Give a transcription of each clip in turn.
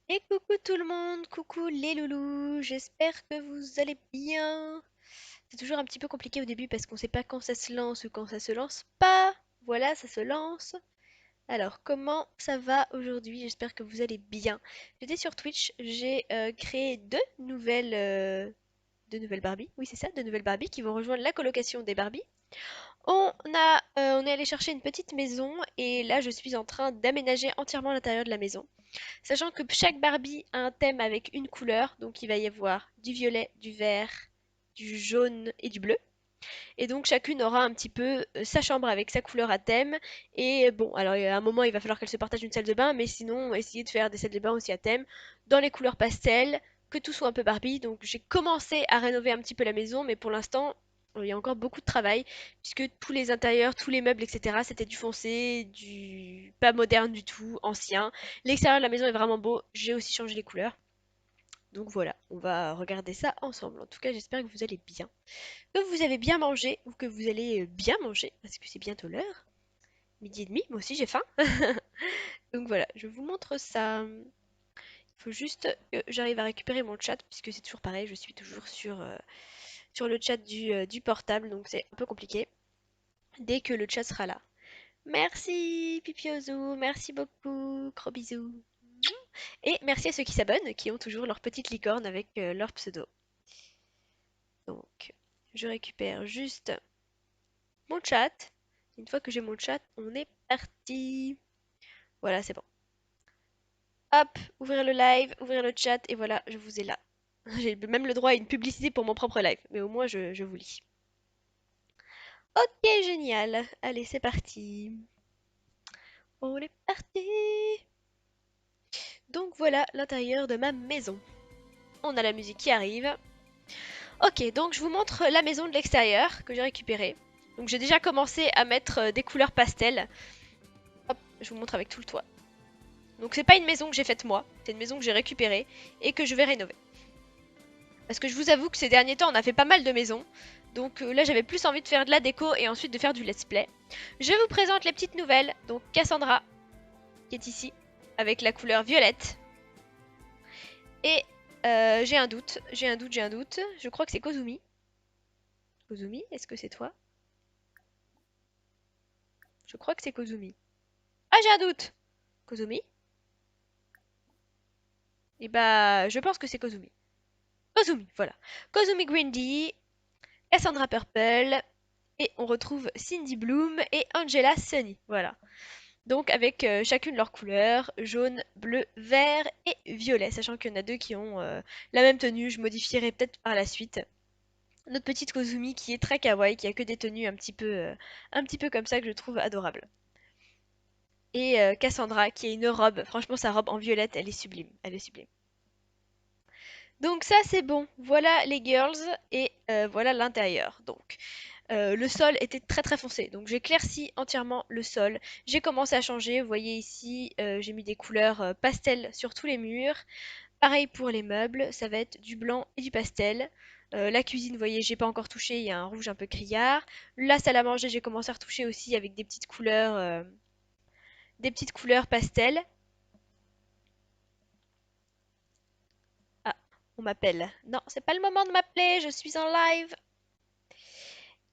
Et coucou tout le monde, coucou les loulous, j'espère que vous allez bien. C'est toujours un petit peu compliqué au début parce qu'on sait pas quand ça se lance ou quand ça se lance pas. Voilà, ça se lance. Alors, comment ça va aujourd'hui? J'espère que vous allez bien. J'étais sur Twitch, j'ai créé deux nouvelles Barbies. Oui, c'est ça, deux nouvelles Barbies qui vont rejoindre la colocation des Barbies. On est allé chercher une petite maison et là, je suis en train d'aménager entièrement l'intérieur de la maison. Sachant que chaque Barbie a un thème avec une couleur, donc il va y avoir du violet, du vert, du jaune et du bleu. Et donc chacune aura un petit peu sa chambre avec sa couleur à thème. Et bon, alors à un moment il va falloir qu'elle se partage une salle de bain, mais sinon essayer de faire des salles de bain aussi à thème, dans les couleurs pastel, que tout soit un peu Barbie. Donc j'ai commencé à rénover un petit peu la maison, mais pour l'instant il y a encore beaucoup de travail, puisque tous les intérieurs, tous les meubles, etc., c'était du foncé, du pas moderne du tout, ancien. L'extérieur de la maison est vraiment beau, j'ai aussi changé les couleurs. Donc voilà, on va regarder ça ensemble. En tout cas, j'espère que vous allez bien, que vous avez bien mangé ou que vous allez bien manger, parce que c'est bientôt l'heure. Midi et demi, moi aussi j'ai faim. Donc voilà, je vous montre ça. Il faut juste que j'arrive à récupérer mon chat, puisque c'est toujours pareil, je suis toujours sur le chat du portable, donc c'est un peu compliqué. Dès que le chat sera là. Merci Pipiozu, merci beaucoup, gros bisous. Et merci à ceux qui s'abonnent, qui ont toujours leur petite licorne avec leur pseudo. Donc, je récupère juste mon chat. Une fois que j'ai mon chat, on est parti. Voilà, c'est bon. Hop, ouvrir le live, ouvrir le chat, et voilà, je vous ai là. J'ai même le droit à une publicité pour mon propre live, mais au moins je vous lis. Ok, génial. Allez, c'est parti. On est parti. Donc voilà l'intérieur de ma maison. On a la musique qui arrive. Ok, donc je vous montre la maison de l'extérieur que j'ai récupérée. Donc j'ai déjà commencé à mettre des couleurs pastel. Hop, je vous montre avec tout le toit. Donc c'est pas une maison que j'ai faite moi, c'est une maison que j'ai récupérée et que je vais rénover. Parce que je vous avoue que ces derniers temps on a fait pas mal de maisons. Donc là j'avais plus envie de faire de la déco et ensuite de faire du let's play. Je vous présente les petites nouvelles. Donc Cassandra, qui est ici, avec la couleur violette. Et j'ai un doute, j'ai un doute, j'ai un doute. Je crois que c'est Kozumi. Kozumi, est-ce que c'est toi? Je crois que c'est Kozumi. Ah, j'ai un doute! Kozumi? Et bah, je pense que c'est Kozumi. Kozumi, voilà. Kozumi Grindy, Cassandra Purple, et on retrouve Cindy Bloom et Angela Sunny. Voilà. Donc avec chacune leur couleur, jaune, bleu, vert et violet, sachant qu'il y en a deux qui ont la même tenue, je modifierai peut-être par la suite. Notre petite Kozumi qui est très kawaii, qui a que des tenues un petit peu comme ça que je trouve adorable. Et Cassandra qui a une robe, franchement sa robe en violette, elle est sublime, elle est sublime. Donc ça c'est bon, voilà les girls et voilà l'intérieur. Donc le sol était très très foncé, donc j'ai éclairci entièrement le sol. J'ai commencé à changer, vous voyez ici j'ai mis des couleurs pastel sur tous les murs. Pareil pour les meubles, ça va être du blanc et du pastel. La cuisine, vous voyez, j'ai pas encore touché, il y a un rouge un peu criard. La salle à manger, j'ai commencé à retoucher aussi avec des petites couleurs pastel. Ah, on m'appelle. Non, c'est pas le moment de m'appeler, je suis en live.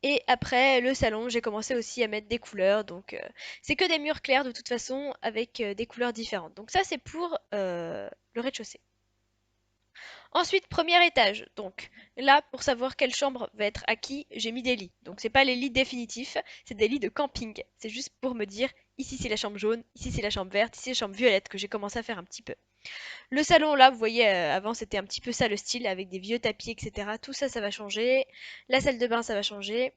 Et après, le salon, j'ai commencé aussi à mettre des couleurs. Donc, c'est que des murs clairs de toute façon avec des couleurs différentes. Donc, ça, c'est pour le rez-de-chaussée. Ensuite, premier étage. Donc, là, pour savoir quelle chambre va être à qui, j'ai mis des lits. Donc, c'est pas les lits définitifs, c'est des lits de camping. C'est juste pour me dire, ici c'est la chambre jaune, ici c'est la chambre verte, ici c'est la chambre violette que j'ai commencé à faire un petit peu. Le salon, là, vous voyez, avant c'était un petit peu ça le style, avec des vieux tapis, etc. Tout ça, ça va changer. La salle de bain, ça va changer.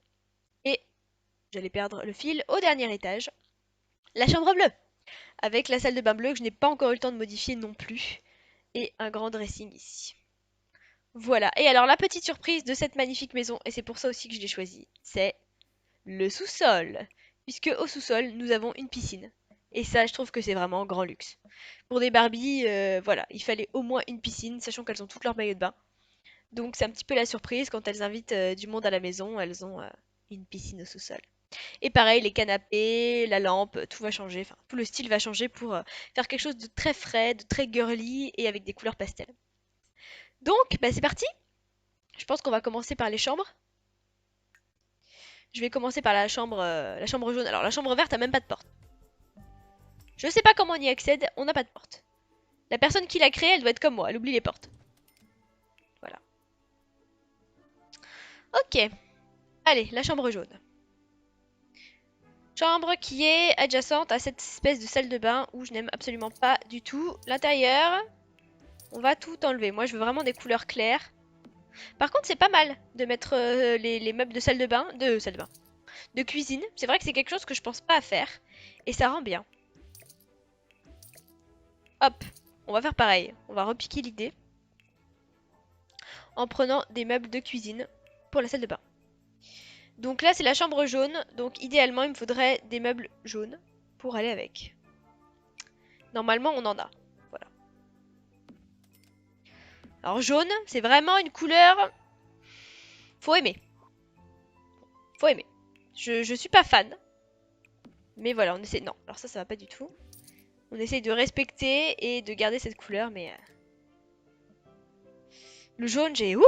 Et j'allais perdre le fil au dernier étage. La chambre bleue, avec la salle de bain bleue que je n'ai pas encore eu le temps de modifier non plus. Et un grand dressing ici. Voilà. Et alors la petite surprise de cette magnifique maison, et c'est pour ça aussi que je l'ai choisie, c'est le sous-sol. Puisque au sous-sol, nous avons une piscine. Et ça, je trouve que c'est vraiment un grand luxe. Pour des Barbies, voilà, il fallait au moins une piscine, sachant qu'elles ont toutes leur maillot de bain. Donc c'est un petit peu la surprise quand elles invitent du monde à la maison, elles ont une piscine au sous-sol. Et pareil, les canapés, la lampe, tout va changer. Enfin, tout le style va changer pour faire quelque chose de très frais, de très girly et avec des couleurs pastel. Donc, bah, c'est parti. Je pense qu'on va commencer par les chambres. Je vais commencer par la chambre jaune. Alors, la chambre verte a même pas de porte. Je sais pas comment on y accède, on n'a pas de porte. La personne qui l'a créée, elle doit être comme moi, elle oublie les portes. Voilà. Ok. Allez, la chambre jaune. Chambre qui est adjacente à cette espèce de salle de bain où je n'aime absolument pas du tout l'intérieur. On va tout enlever. Moi, je veux vraiment des couleurs claires. Par contre, c'est pas mal de mettre les meubles de salle de bain, de cuisine. C'est vrai que c'est quelque chose que je pense pas à faire. Et ça rend bien. Hop, on va faire pareil. On va repiquer l'idée. En prenant des meubles de cuisine pour la salle de bain. Donc là, c'est la chambre jaune. Donc idéalement, il me faudrait des meubles jaunes pour aller avec. Normalement, on en a. Voilà. Alors jaune, c'est vraiment une couleur... Faut aimer. Faut aimer. Je suis pas fan. Mais voilà, on essaie... Non, alors ça va pas du tout. On essaye de respecter et de garder cette couleur, mais... Le jaune, j'ai... Ouh!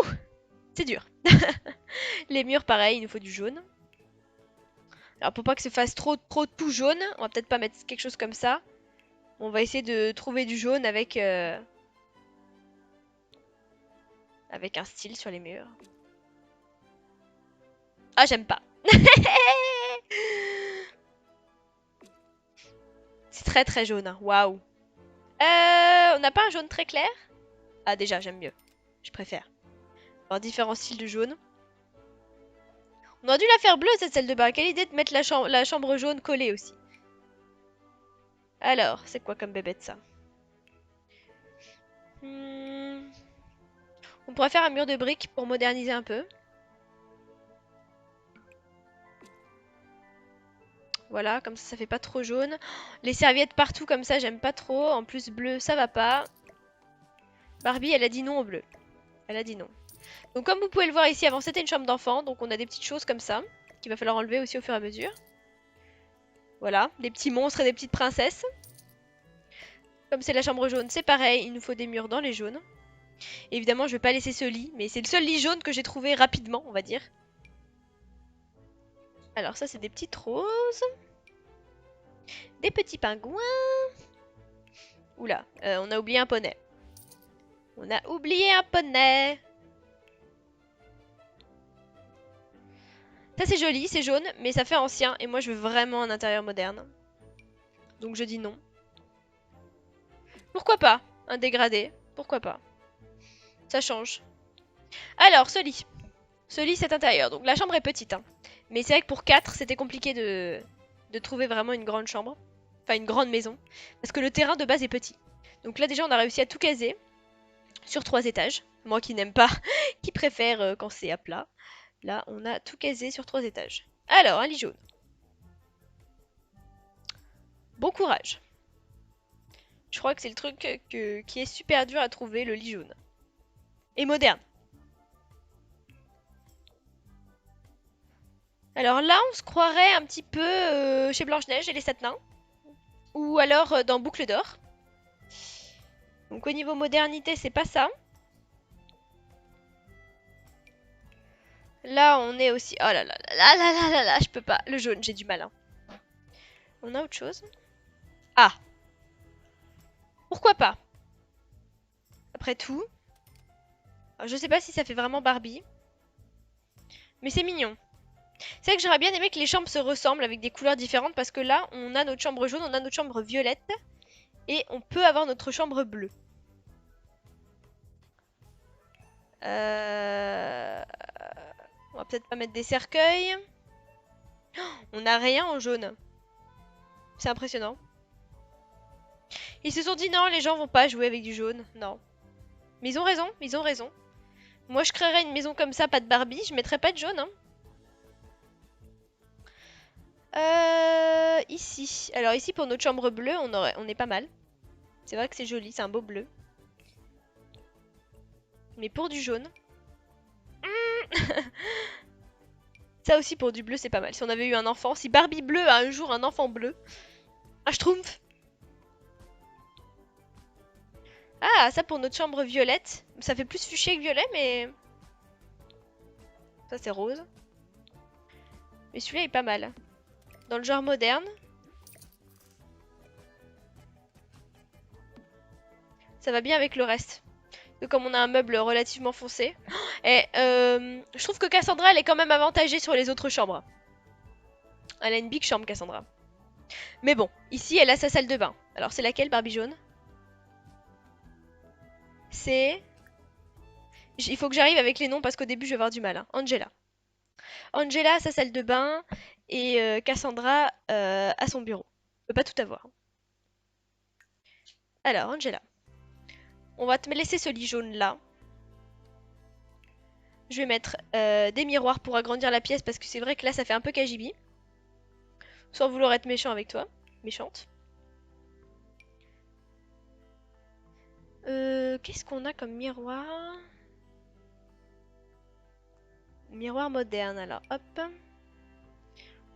C'est dur. Les murs, pareil, il nous faut du jaune. Alors pour pas que ça fasse trop tout jaune, on va peut-être pas mettre quelque chose comme ça. On va essayer de trouver du jaune avec un style sur les murs. Ah, j'aime pas. C'est très très jaune. Hein. Waouh. On n'a pas un jaune très clair? Ah déjà, j'aime mieux. Je préfère. Alors différents styles de jaune. On aurait dû la faire bleue cette salle de bain. Quelle idée de mettre la chambre jaune collée aussi. Alors, c'est quoi comme bébête ça? On pourrait faire un mur de briques pour moderniser un peu. Voilà, comme ça fait pas trop jaune. Les serviettes partout comme ça, j'aime pas trop. En plus, bleu, ça va pas. Barbie, elle a dit non au bleu. Elle a dit non. Donc comme vous pouvez le voir ici, avant c'était une chambre d'enfant. Donc on a des petites choses comme ça, qu'il va falloir enlever aussi au fur et à mesure. Voilà, des petits monstres et des petites princesses. Comme c'est la chambre jaune, c'est pareil, il nous faut des murs dans les jaunes. Évidemment, je vais pas laisser ce lit, mais c'est le seul lit jaune que j'ai trouvé rapidement, on va dire. Alors ça, c'est des petites roses. Des petits pingouins. Oula, on a oublié un poney. On a oublié un poney. Ça c'est joli, c'est jaune, mais ça fait ancien. Et moi je veux vraiment un intérieur moderne. Donc je dis non. Pourquoi pas? Un dégradé. Pourquoi pas? Ça change. Alors, ce lit. Ce lit, cet intérieur. Donc la chambre est petite. Hein. Mais c'est vrai que pour 4, c'était compliqué de trouver vraiment une grande chambre. Enfin, une grande maison. Parce que le terrain de base est petit. Donc là déjà, on a réussi à tout caser. Sur 3 étages. Moi qui n'aime pas, qui préfère quand c'est à plat. Là, on a tout casé sur 3 étages. Alors, un lit jaune. Bon courage. Je crois que c'est le truc qui est super dur à trouver, le lit jaune. Et moderne. Alors là, on se croirait un petit peu chez Blanche-Neige et les Sept Nains. Ou alors dans Boucle d'Or. Donc au niveau modernité, c'est pas ça. Là, on est aussi... Oh là là là là là là là, je peux pas. Le jaune, j'ai du mal. Hein. On a autre chose? Ah! Pourquoi pas? Après tout. Alors, je sais pas si ça fait vraiment Barbie. Mais c'est mignon. C'est vrai que j'aurais bien aimé que les chambres se ressemblent avec des couleurs différentes. Parce que là, on a notre chambre jaune, on a notre chambre violette. Et on peut avoir notre chambre bleue. On va peut-être pas mettre des cercueils. On n'a rien en jaune. C'est impressionnant. Ils se sont dit non, les gens vont pas jouer avec du jaune. Non. Mais ils ont raison, ils ont raison. Moi, je créerais une maison comme ça, pas de Barbie, je mettrais pas de jaune. Hein. Ici. Alors ici, pour notre chambre bleue, on est pas mal. C'est vrai que c'est joli, c'est un beau bleu. Mais pour du jaune... Ça aussi pour du bleu c'est pas mal. Si on avait eu un enfant, si Barbie bleu a un jour un enfant bleu, un schtroumpf. Ah, ça pour notre chambre violette. Ça fait plus fuchsia que violet, mais ça c'est rose. Mais celui-là est pas mal. Dans le genre moderne. Ça va bien avec le reste. Comme on a un meuble relativement foncé. Et je trouve que Cassandra, elle est quand même avantagée sur les autres chambres. Elle a une big chambre, Cassandra. Mais bon, ici, elle a sa salle de bain. Alors, c'est laquelle, Barbie jaune? C'est... Il faut que j'arrive avec les noms parce qu'au début, je vais avoir du mal. Hein. Angela. Angela, sa salle de bain. Et Cassandra à son bureau. Je peux pas tout avoir. Alors, Angela. On va te laisser ce lit jaune là. Je vais mettre des miroirs pour agrandir la pièce parce que c'est vrai que là ça fait un peu KGB. Sans vouloir être méchant avec toi. Méchante. Qu'est-ce qu'on a comme miroir? Miroir moderne, alors hop.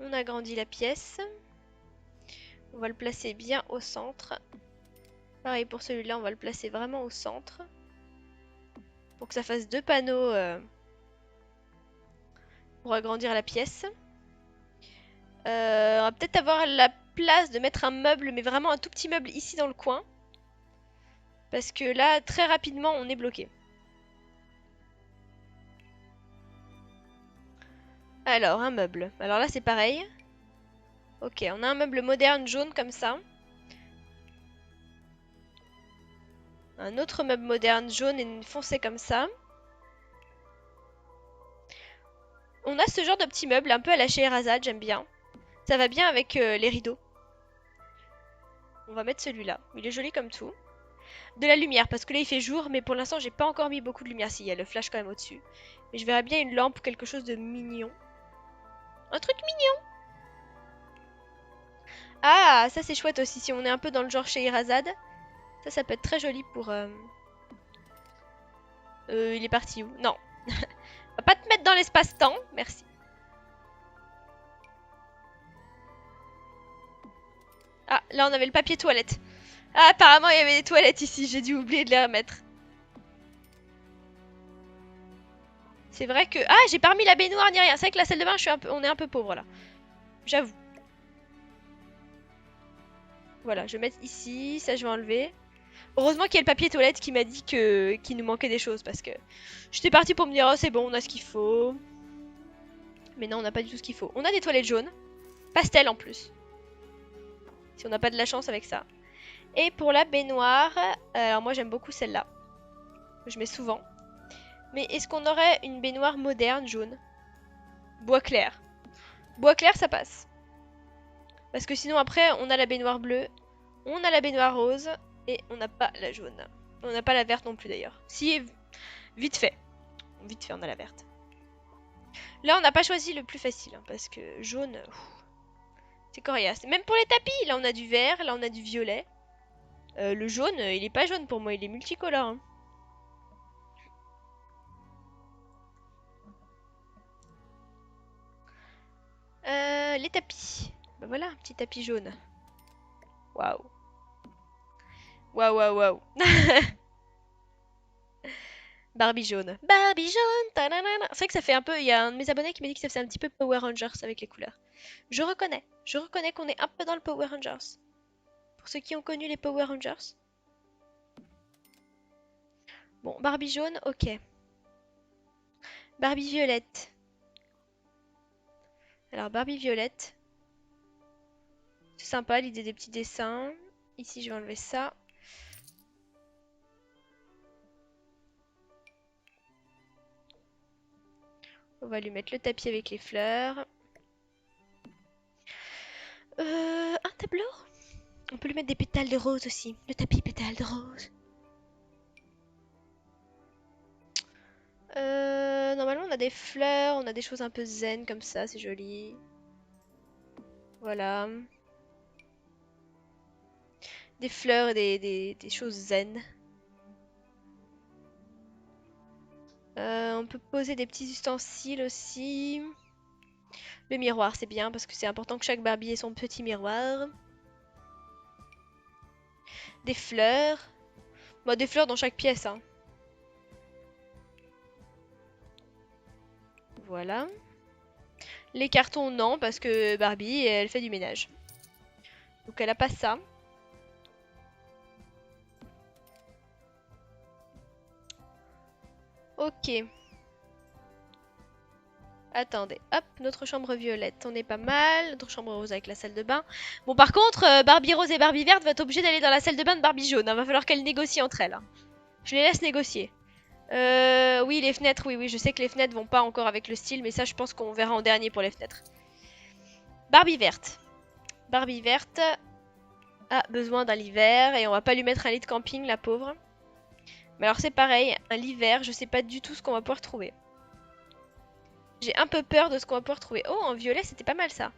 On agrandit la pièce. On va le placer bien au centre. Pareil pour celui-là, on va le placer vraiment au centre. Pour que ça fasse deux panneaux pour agrandir la pièce. On va peut-être avoir la place de mettre un meuble, mais vraiment un tout petit meuble ici dans le coin. Parce que là, très rapidement, on est bloqué. Alors, un meuble. Alors là, c'est pareil. Ok, on a un meuble moderne jaune comme ça. Un autre meuble moderne jaune et foncé comme ça. On a ce genre de petit meuble un peu à la Scheherazade, j'aime bien. Ça va bien avec les rideaux. On va mettre celui-là. Il est joli comme tout. De la lumière, parce que là il fait jour, mais pour l'instant j'ai pas encore mis beaucoup de lumière. Si, il y a le flash quand même au-dessus. Mais je verrais bien une lampe ou quelque chose de mignon. Un truc mignon. Ah, ça c'est chouette aussi. Si on est un peu dans le genre Scheherazade, ça peut être très joli pour... il est parti où? Non. On va pas te mettre dans l'espace-temps, merci. Ah, là on avait le papier toilette. Ah, apparemment il y avait des toilettes ici, j'ai dû oublier de les remettre. C'est vrai que... Ah, j'ai pas remis la baignoire ni rien. C'est vrai que la salle de bain, on est un peu pauvre là. J'avoue. Voilà, je vais mettre ici, ça je vais enlever. Heureusement qu'il y a le papier toilette qui m'a dit qu'il nous manquait des choses parce que j'étais partie pour me dire oh c'est bon, on a ce qu'il faut. Mais non, on n'a pas du tout ce qu'il faut. On a des toilettes jaunes, pastel en plus. Si on n'a pas de la chance avec ça. Et pour la baignoire, alors moi j'aime beaucoup celle-là. Je mets souvent. Mais est-ce qu'on aurait une baignoire moderne jaune? Bois clair. Bois clair ça passe. Parce que sinon après on a la baignoire bleue, on a la baignoire rose et on n'a pas la jaune. On n'a pas la verte non plus d'ailleurs. Si, vite fait. Vite fait on a la verte. Là on n'a pas choisi le plus facile hein, parce que jaune, c'est coriace. Même pour les tapis, là on a du vert, là on a du violet. Le jaune, il est pas jaune pour moi, il est multicolore. Hein. Les tapis. Bah voilà, un petit tapis jaune. Waouh. Waouh, waouh, waouh. Barbie jaune. Barbie jaune. C'est vrai que ça fait un peu. Il y a un de mes abonnés qui m'a dit que ça faisait un petit peu Power Rangers avec les couleurs. Je reconnais. Je reconnais qu'on est un peu dans le Power Rangers. Pour ceux qui ont connu les Power Rangers. Bon, Barbie jaune, ok. Barbie violette. Alors, Barbie violette. C'est sympa l'idée des petits dessins. Ici, je vais enlever ça. On va lui mettre le tapis avec les fleurs. Un tableau? On peut lui mettre des pétales de rose aussi. Le tapis pétales de rose. Normalement, on a des fleurs, on a des choses un peu zen comme ça, c'est joli. Voilà. Des fleurs et des choses zen. On peut poser des petits ustensiles aussi. Le miroir, c'est bien parce que c'est important que chaque Barbie ait son petit miroir. Des fleurs. Bon, des fleurs dans chaque pièce, hein. Voilà. Les cartons, non, parce que Barbie, elle fait du ménage. Donc elle a pas ça. Ok. Attendez, hop, notre chambre violette, on est pas mal. Notre chambre rose avec la salle de bain. Bon, par contre, Barbie rose et Barbie verte va être obligée d'aller dans la salle de bain de Barbie jaune, hein. Va falloir qu'elles négocient entre elles, hein. Je les laisse négocier. Oui, les fenêtres, oui, je sais que les fenêtres vont pas encore avec le style, mais ça, je pense qu'on verra en dernier pour les fenêtres. Barbie verte. Barbie verte a besoin d'un lit vert et on va pas lui mettre un lit de camping, la pauvre. Mais alors, c'est pareil, un lit vert, je sais pas du tout ce qu'on va pouvoir trouver. J'ai un peu peur de ce qu'on va pouvoir trouver. Oh, en violet, c'était pas mal ça.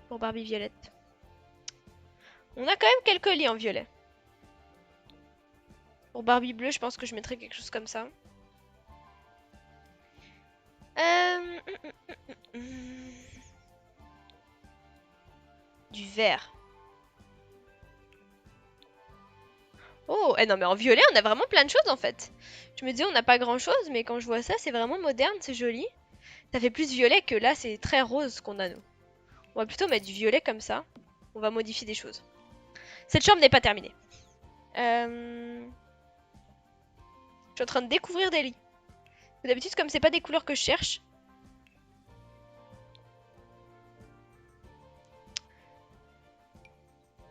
Pour Barbie violette. On a quand même quelques lits en violet. Pour Barbie bleu, je pense que je mettrais quelque chose comme ça. Euh... Du vert. Oh, non mais en violet, on a vraiment plein de choses en fait. Je me disais, on n'a pas grand chose, mais quand je vois ça, c'est vraiment moderne, c'est joli. Ça fait plus violet que là, c'est très rose qu'on a nous. On va plutôt mettre du violet comme ça. On va modifier des choses. Cette chambre n'est pas terminée. Je suis en train de découvrir des lits. D'habitude, comme c'est pas des couleurs que je cherche.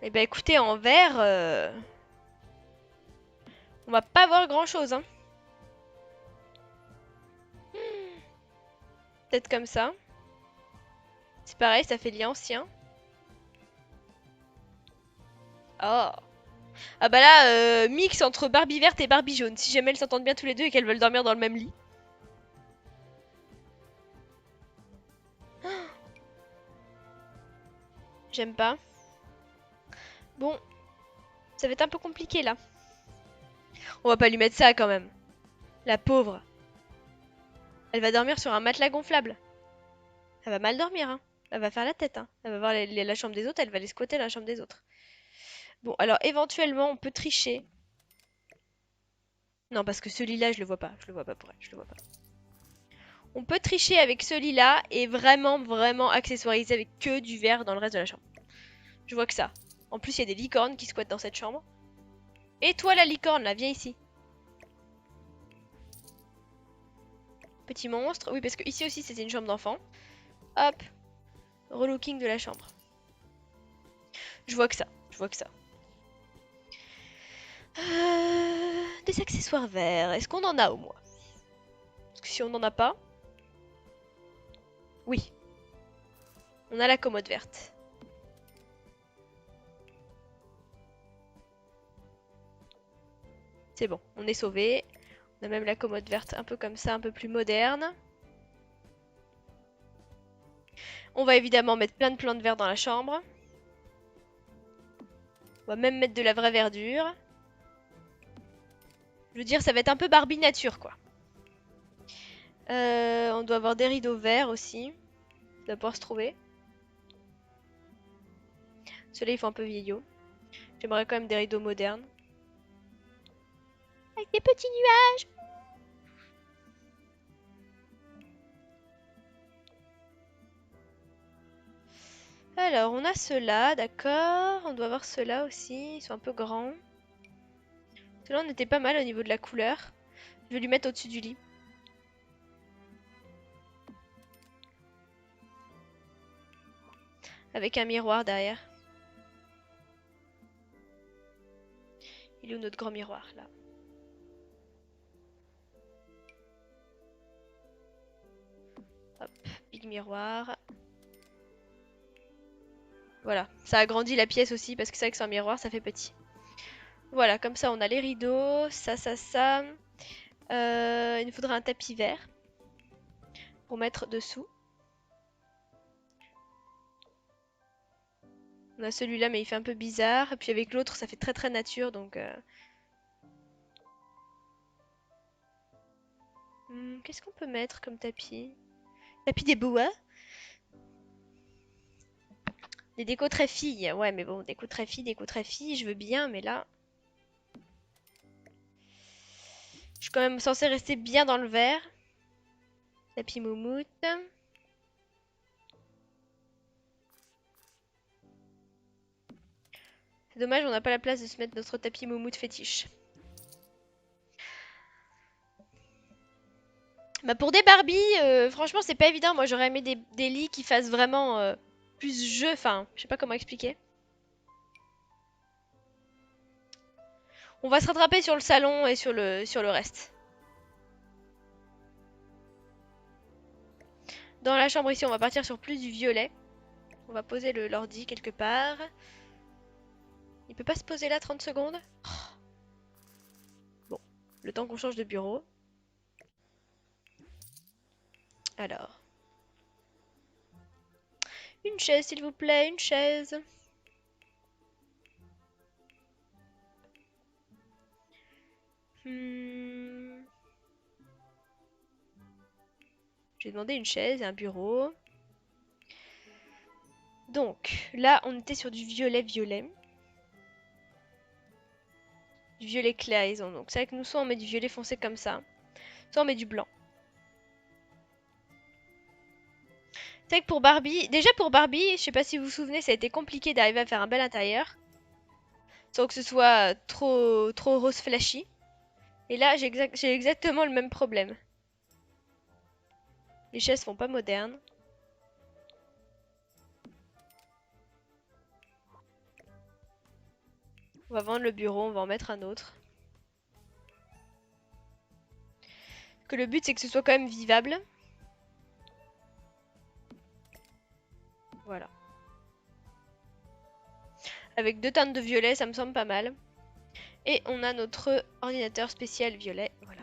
Eh ben écoutez, en vert, on va pas voir grand chose, hein. Peut-être comme ça. C'est pareil, ça fait lit ancien. Oh. Ah bah là, mix entre Barbie verte et Barbie jaune. Si jamais elles s'entendent bien tous les deux et qu'elles veulent dormir dans le même lit. J'aime pas. Bon, ça va être un peu compliqué là. On va pas lui mettre ça quand même. La pauvre. Elle va dormir sur un matelas gonflable. Elle va mal dormir, hein. Elle va faire la tête, hein. Elle va voir la chambre des autres, elle va aller squatter la chambre des autres. Bon, alors éventuellement, on peut tricher. Non, parce que ce lit-là, je le vois pas. Je le vois pas pour elle, je le vois pas. On peut tricher avec ce lit-là et vraiment accessoiriser avec que du vert dans le reste de la chambre. Je vois que ça. En plus, il y a des licornes qui squattent dans cette chambre. Et toi, la licorne, là, viens ici. Petit monstre. Oui, parce que ici aussi, c'était une chambre d'enfant. Hop. Relooking de la chambre. Je vois que ça. Je vois que ça. Des accessoires verts. Est-ce qu'on en a au moins? Parce que si on n'en a pas... Oui. On a la commode verte. C'est bon, on est sauvé. On a même la commode verte un peu comme ça, un peu plus moderne. On va évidemment mettre plein de plantes vertes dans la chambre. On va même mettre de la vraie verdure. Je veux dire, ça va être un peu Barbie nature, quoi. On doit avoir des rideaux verts aussi. Ça doit pouvoir se trouver. Ceux-là, ils font un peu vieillot. J'aimerais quand même des rideaux modernes. Avec des petits nuages. Alors, on a ceux-là, d'accord. On doit avoir ceux-là aussi. Ils sont un peu grands. Ceux-là, on était pas mal au niveau de la couleur. Je vais lui mettre au-dessus du lit. Avec un miroir derrière. Il est où notre grand miroir, là? Hop, big miroir. Voilà, ça agrandit la pièce aussi parce que c'est vrai que c'est un miroir, ça fait petit. Voilà, comme ça on a les rideaux, ça. Il nous faudra un tapis vert pour mettre dessous. On a celui-là mais il fait un peu bizarre. Et puis avec l'autre ça fait très nature donc... qu'est-ce qu'on peut mettre comme tapis? Tapis des bois? Des décos très filles. Ouais, mais bon, déco très filles, je veux bien, mais là, je suis quand même censée rester bien dans le vert. Tapis moumoute. C'est dommage, on n'a pas la place de se mettre notre tapis moumoute fétiche. Bah pour des Barbie, franchement, c'est pas évident. Moi, j'aurais aimé des lits qui fassent vraiment plus jeu. Enfin, je sais pas comment expliquer. On va se rattraper sur le salon et sur le reste. Dans la chambre ici, on va partir sur plus du violet. On va poser l'ordi quelque part. Il peut pas se poser là 30 secondes? Bon, le temps qu'on change de bureau. Alors. Une chaise, s'il vous plaît, une chaise. Hmm. J'ai demandé une chaise et un bureau. Donc, là, on était sur du violet-violet. Du violet clair, ils ont. Donc, c'est vrai que nous, soit on met du violet foncé comme ça, soit on met du blanc. C'est vrai que pour Barbie, déjà pour Barbie, je sais pas si vous vous souvenez, ça a été compliqué d'arriver à faire un bel intérieur. Sans que ce soit trop rose flashy. Et là, j'ai exactement le même problème. Les chaises font pas modernes. On va vendre le bureau, on va en mettre un autre. Que le but, c'est que ce soit quand même vivable. Voilà. Avec 2 teintes de violet, ça me semble pas mal. Et on a notre ordinateur spécial violet. Voilà.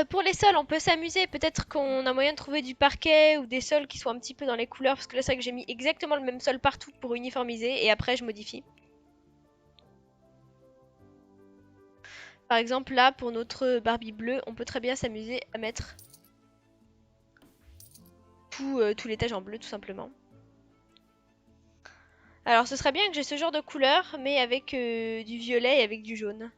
Pour les sols, on peut s'amuser. Peut-être qu'on a moyen de trouver du parquet ou des sols qui soient un petit peu dans les couleurs. Parce que là, c'est vrai que j'ai mis exactement le même sol partout pour uniformiser. Et après, je modifie. Par exemple, là, pour notre Barbie bleue, on peut très bien s'amuser à mettre tout l'étage en bleu, tout simplement. Alors, ce serait bien que j'ai ce genre de couleur, mais avec du violet et avec du jaune.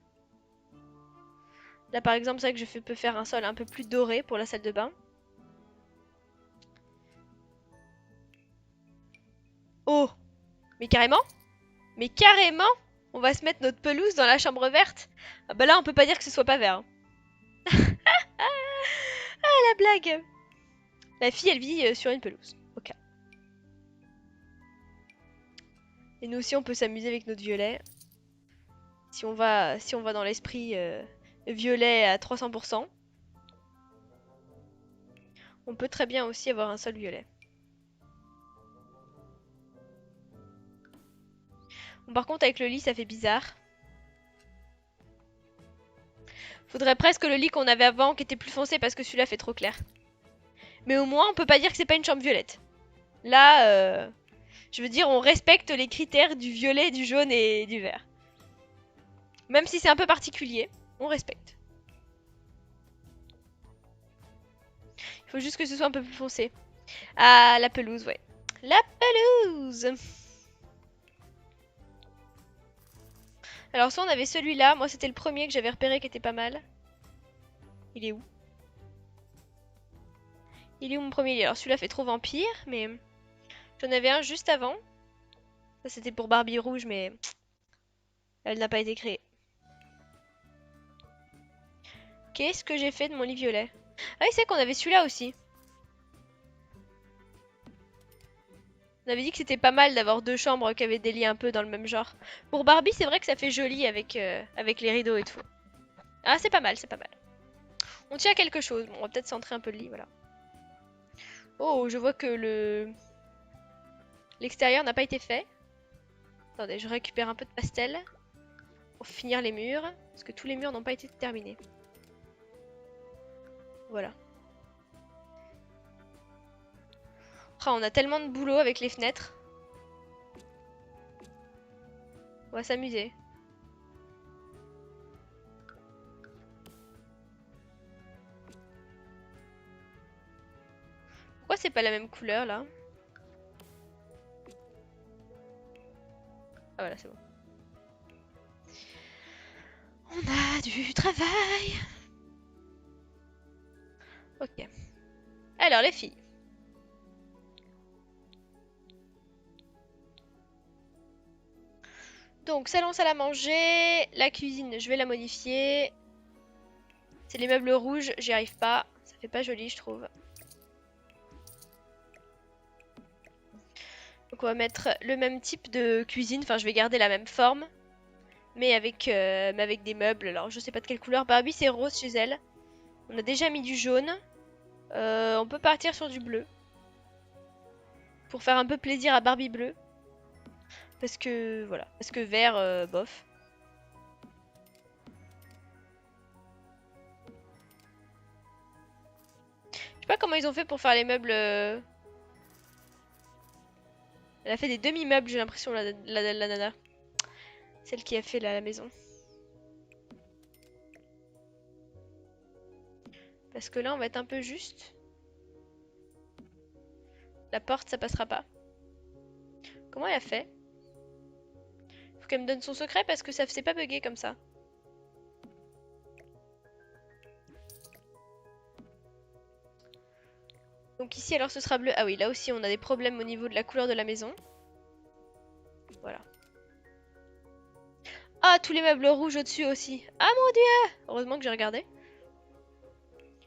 Là, par exemple, c'est vrai que peux faire un sol un peu plus doré pour la salle de bain. Oh! Mais carrément? Mais carrément! On va se mettre notre pelouse dans la chambre verte. Ah bah là, on peut pas dire que ce soit pas vert, hein. Ah, la blague! La fille, elle vit sur une pelouse. Ok. Et nous aussi, on peut s'amuser avec notre violet. Si on va dans l'esprit violet à 300%, on peut très bien aussi avoir un sol violet. Bon, par contre, avec le lit, ça fait bizarre. Faudrait presque le lit qu'on avait avant, qui était plus foncé, parce que celui-là fait trop clair. Mais au moins, on peut pas dire que c'est pas une chambre violette. Là, je veux dire, on respecte les critères du violet, du jaune et du vert. Même si c'est un peu particulier, on respecte. Il faut juste que ce soit un peu plus foncé. Ah, la pelouse, ouais. La pelouse! Alors, ça, on avait celui-là. Moi, c'était le premier que j'avais repéré qui était pas mal. Il est où? Il est où mon premier lit? Alors, celui-là fait trop vampire, mais j'en avais un juste avant. Ça, c'était pour Barbie rouge, mais elle n'a pas été créée. Qu'est-ce que j'ai fait de mon lit violet? Ah oui, c'est qu'on avait celui-là aussi. On avait dit que c'était pas mal d'avoir 2 chambres qui avaient des lits un peu dans le même genre. Pour Barbie, c'est vrai que ça fait joli avec les rideaux et tout. Ah, c'est pas mal, c'est pas mal. On tient à quelque chose. Bon, on va peut-être centrer un peu le lit, voilà. Oh, je vois que l'extérieur n'a pas été fait. Attendez, je récupère un peu de pastel pour finir les murs. Parce que tous les murs n'ont pas été terminés. Voilà. Oh, on a tellement de boulot avec les fenêtres. On va s'amuser. Pourquoi c'est pas la même couleur là? Ah voilà, c'est bon. On a du travail. Ok. Alors les filles. Donc salon, salle à manger. La cuisine, je vais la modifier. C'est les meubles rouges, j'y arrive pas. Ça fait pas joli, je trouve. Donc on va mettre le même type de cuisine. Enfin, je vais garder la même forme. Mais avec des meubles. Alors, je sais pas de quelle couleur. Barbie, c'est rose chez elle. On a déjà mis du jaune. On peut partir sur du bleu. Pour faire un peu plaisir à Barbie bleu. Parce que, voilà. Parce que vert, bof. Je sais pas comment ils ont fait pour faire les meubles. Elle a fait des demi-meubles, j'ai l'impression, la nana. Celle qui a fait la maison. Parce que là, on va être un peu juste. La porte, ça passera pas. Comment elle a fait? Faut qu'elle me donne son secret parce que ça s'est pas bugué comme ça. Donc ici, alors ce sera bleu. Ah oui, là aussi, on a des problèmes au niveau de la couleur de la maison. Voilà. Ah, tous les meubles rouges au-dessus aussi. Ah mon dieu! Heureusement que j'ai regardé.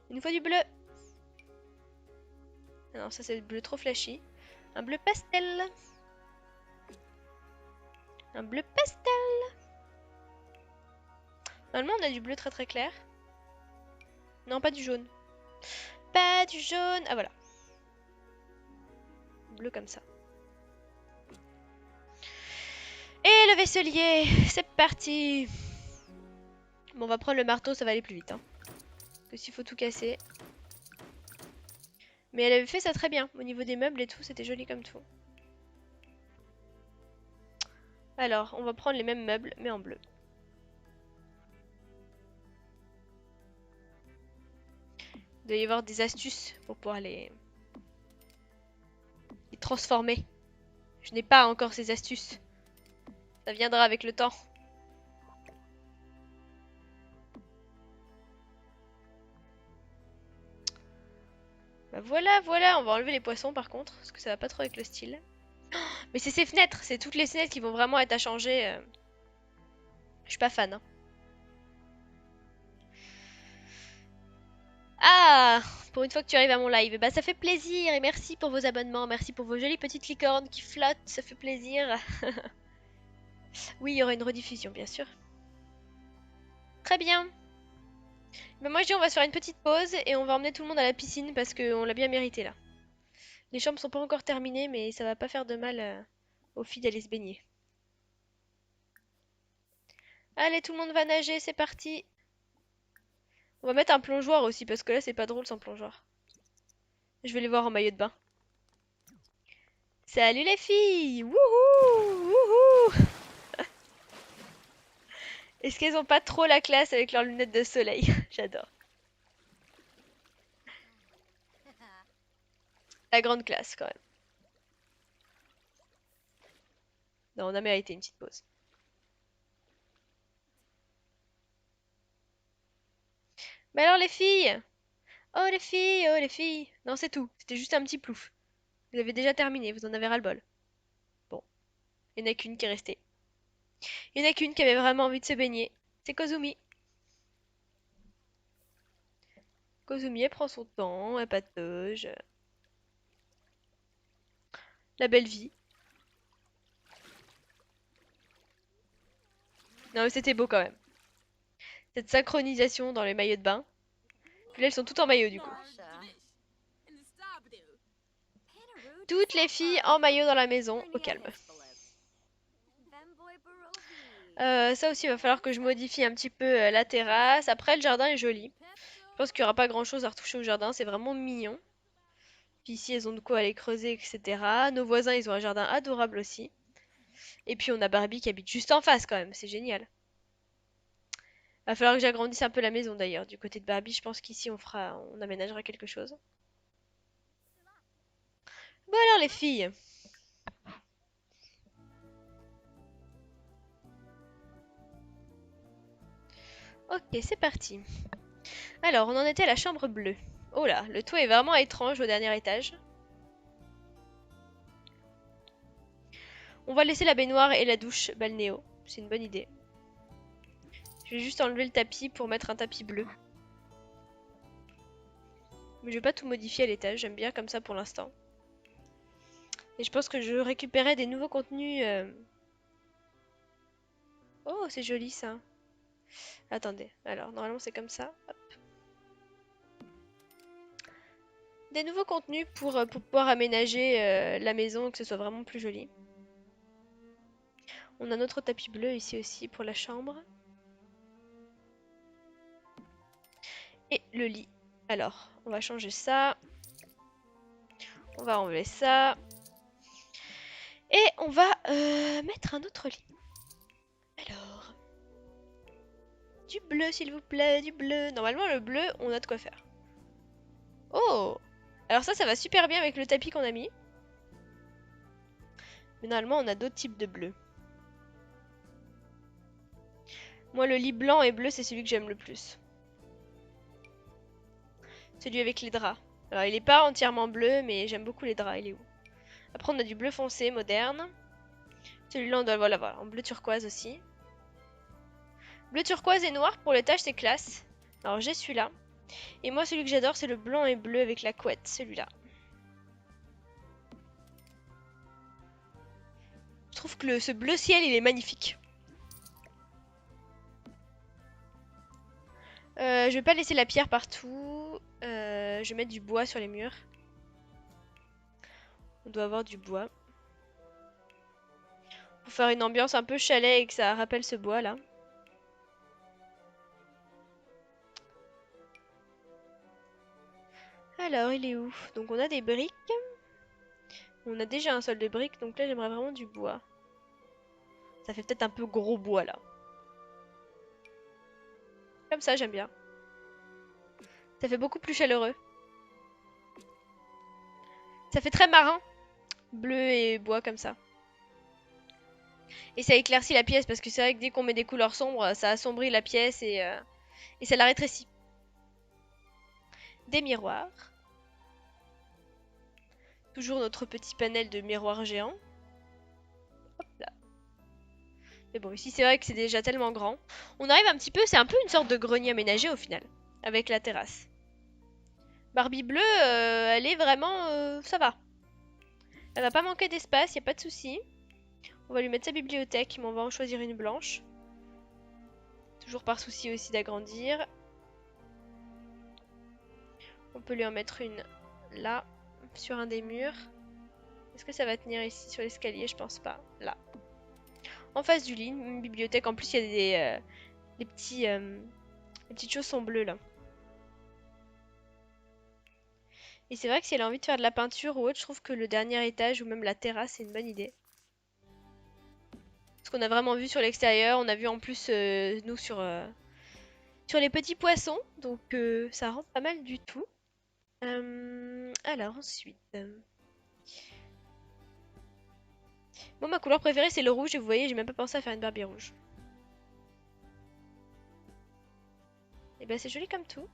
Une fois du bleu. Ah non, ça c'est le bleu trop flashy. Un bleu pastel. Un bleu pastel. Normalement, on a du bleu très très clair. Non, pas du jaune. Pas du jaune. Ah voilà. Bleu comme ça. Et le vaisselier. C'est parti. Bon, on va prendre le marteau, ça va aller plus vite. Hein. Parce que s'il faut tout casser. Mais elle avait fait ça très bien. Au niveau des meubles et tout, c'était joli comme tout. Alors, on va prendre les mêmes meubles, mais en bleu. Il doit y avoir des astuces pour pouvoir les transformer. Je n'ai pas encore ces astuces. Ça viendra avec le temps. Bah voilà, voilà, on va enlever les poissons par contre, parce que ça va pas trop avec le style. Mais c'est ces fenêtres, c'est toutes les fenêtres qui vont vraiment être à changer. Je suis pas fan. Hein. Ah! Pour une fois que tu arrives à mon live, bah ça fait plaisir et merci pour vos abonnements, merci pour vos jolies petites licornes qui flottent, ça fait plaisir. Oui, il y aura une rediffusion, bien sûr. Très bien. Bah moi je dis on va se faire une petite pause et on va emmener tout le monde à la piscine parce qu'on l'a bien mérité là. Les chambres sont pas encore terminées mais ça va pas faire de mal aux filles d'aller se baigner. Allez, tout le monde va nager, c'est parti. On va mettre un plongeoir aussi parce que là c'est pas drôle sans plongeoir. Je vais les voir en maillot de bain. Salut les filles! Wouhou! Wouhou! Est-ce qu'elles ont pas trop la classe avec leurs lunettes de soleil? J'adore. La grande classe quand même. Non, on a mérité une petite pause. Mais alors les filles! Oh les filles! Oh les filles! Non, c'est tout. C'était juste un petit plouf. Vous avez déjà terminé, vous en avez ras-le-bol. Bon, il n'y en a qu'une qui est restée. Il n'y en a qu'une qui avait vraiment envie de se baigner. C'est Kozumi. Kozumi, elle prend son temps, elle patauge. La belle vie. Non, mais c'était beau quand même. Cette synchronisation dans les maillots de bain. Puis là, elles sont toutes en maillot du coup. Toutes les filles en maillot dans la maison, au calme. Ça aussi, il va falloir que je modifie un petit peu la terrasse. Après, le jardin est joli. Je pense qu'il n'y aura pas grand-chose à retoucher au jardin. C'est vraiment mignon. Puis ici, elles ont de quoi aller creuser, etc. Nos voisins, ils ont un jardin adorable aussi. Et puis, on a Barbie qui habite juste en face quand même. C'est génial. Va falloir que j'agrandisse un peu la maison d'ailleurs. Du côté de Barbie, je pense qu'ici, on aménagera quelque chose. Bon alors les filles. Ok, c'est parti. Alors, on en était à la chambre bleue. Oh là, le toit est vraiment étrange au dernier étage. On va laisser la baignoire et la douche balnéo. C'est une bonne idée. Je vais juste enlever le tapis pour mettre un tapis bleu. Mais je vais pas tout modifier à l'étage, j'aime bien comme ça pour l'instant. Et je pense que je récupérerai des nouveaux contenus. Oh, c'est joli ça. Attendez, alors normalement c'est comme ça. Hop. Des nouveaux contenus pour pouvoir aménager la maison, que ce soit vraiment plus joli. On a notre tapis bleu ici aussi pour la chambre. Et le lit. Alors, on va changer ça. On va enlever ça. Et on va mettre un autre lit. Alors, du bleu s'il vous plaît, du bleu. Normalement le bleu, on a de quoi faire. Oh! Alors ça va super bien avec le tapis qu'on a mis. Mais normalement on a d'autres types de bleu. Moi le lit blanc et bleu c'est celui que j'aime le plus. Celui avec les draps. Alors il est pas entièrement bleu mais j'aime beaucoup les draps, il est où? Après on a du bleu foncé moderne. Celui-là on doit voilà, voilà, en bleu turquoise aussi. Bleu turquoise et noir pour l'étage c'est classe. Alors j'ai celui-là. Et moi celui que j'adore c'est le blanc et bleu avec la couette, celui-là. Je trouve que ce bleu ciel il est magnifique. Je vais pas laisser la pierre partout. Je vais mettre du bois sur les murs. On doit avoir du bois. Pour faire une ambiance un peu chalet et que ça rappelle ce bois là. Alors, il est où? Donc on a des briques. On a déjà un sol de briques, donc là j'aimerais vraiment du bois. Ça fait peut-être un peu gros bois là. Comme ça, j'aime bien. Ça fait beaucoup plus chaleureux. Ça fait très marin. Bleu et bois comme ça. Et ça éclaircit la pièce parce que c'est vrai que dès qu'on met des couleurs sombres, ça assombrit la pièce et ça la rétrécit. Des miroirs. Toujours notre petit panel de miroirs géants. Hop là. Mais bon, ici c'est vrai que c'est déjà tellement grand. On arrive un petit peu, c'est un peu une sorte de grenier aménagé au final. Avec la terrasse. Barbie bleue, elle est vraiment... ça va. Elle va pas manquer d'espace, y a pas de souci. On va lui mettre sa bibliothèque, mais on va en choisir une blanche. Toujours par souci aussi d'agrandir. On peut lui en mettre une là, sur un des murs. Est-ce que ça va tenir ici sur l'escalier? Je pense pas. Là. En face du lit, une bibliothèque. En plus, il y a des petits, les petites choses sont bleues là. Et c'est vrai que si elle a envie de faire de la peinture ou autre, je trouve que le dernier étage ou même la terrasse, c'est une bonne idée. Parce qu'on a vraiment vu sur l'extérieur, on a vu en plus, nous, sur les petits poissons. Donc ça rend pas mal du tout. Alors ensuite... Moi, ma couleur préférée, c'est le rouge. Et vous voyez, j'ai même pas pensé à faire une Barbie rouge. Et ben, c'est joli comme tout.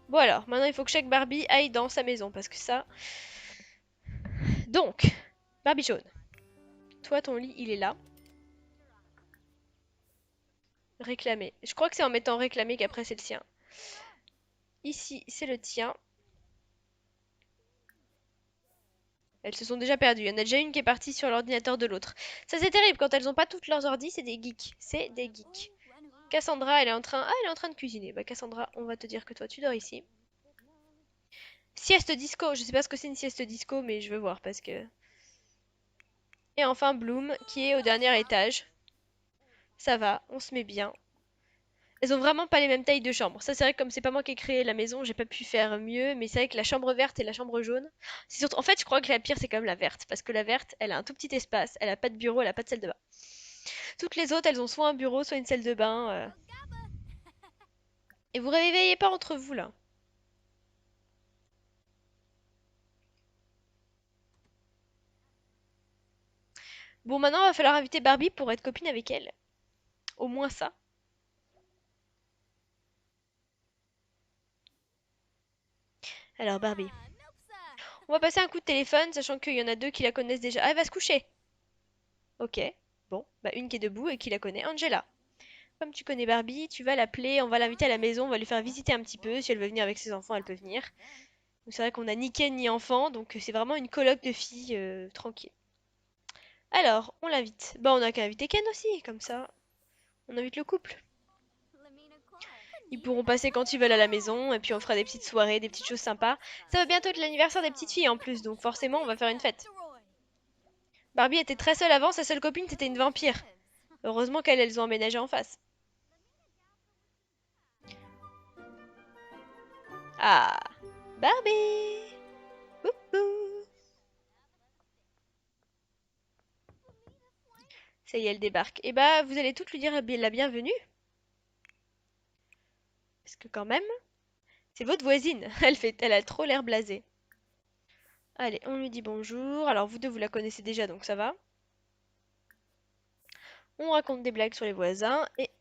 Bon alors, maintenant, il faut que chaque Barbie aille dans sa maison. Parce que ça... Donc, Barbie jaune. Toi, ton lit, il est là. Réclamer. Je crois que c'est en mettant réclamer qu'après, c'est le sien. Ici, c'est le tien. Elles se sont déjà perdues. Il y en a déjà une qui est partie sur l'ordinateur de l'autre. Ça, c'est terrible. Quand elles ont pas toutes leurs ordis, c'est des geeks. C'est des geeks. Cassandra, elle est en train... Ah, elle est en train de cuisiner. Bah, Cassandra, on va te dire que toi, tu dors ici. Sieste disco. Je sais pas ce que c'est une sieste disco, mais je veux voir parce que... Et enfin, Bloom, qui est au dernier étage. Ça va, on se met bien. Elles ont vraiment pas les mêmes tailles de chambre. Ça, c'est vrai que comme c'est pas moi qui ai créé la maison, j'ai pas pu faire mieux. Mais c'est vrai que la chambre verte et la chambre jaune... C'est surtout... En fait, je crois que la pire, c'est quand même la verte. Parce que la verte, elle a un tout petit espace. Elle a pas de bureau, elle a pas de salle de bain. Toutes les autres, elles ont soit un bureau, soit une salle de bain. Et vous réveillez pas entre vous, là. Bon, maintenant, il va falloir inviter Barbie pour être copine avec elle. Au moins ça. Alors, Barbie. On va passer un coup de téléphone, sachant qu'il y en a deux qui la connaissent déjà. Ah, elle va se coucher. Ok. Bon, bah une qui est debout et qui la connaît, Angela. Comme tu connais Barbie, tu vas l'appeler, on va l'inviter à la maison, on va lui faire visiter un petit peu. Si elle veut venir avec ses enfants, elle peut venir. Donc c'est vrai qu'on a ni Ken ni enfant, donc c'est vraiment une coloc de filles tranquille. Alors, on l'invite. Bah, on a qu'à inviter Ken aussi, comme ça. On invite le couple. Ils pourront passer quand ils veulent à la maison, et puis on fera des petites soirées, des petites choses sympas. Ça va bientôt être l'anniversaire des petites filles en plus, donc forcément on va faire une fête. Barbie était très seule avant, sa seule copine c'était une vampire. Heureusement qu'elles ont emménagé en face. Ah, Barbie! Coucou! Ça y est, elle débarque. Et bah, vous allez toutes lui dire la bienvenue. Parce que quand même, c'est votre voisine. Elle a trop l'air blasée. Allez, on lui dit bonjour. Alors vous deux, vous la connaissez déjà, donc ça va. On raconte des blagues sur les voisins. Et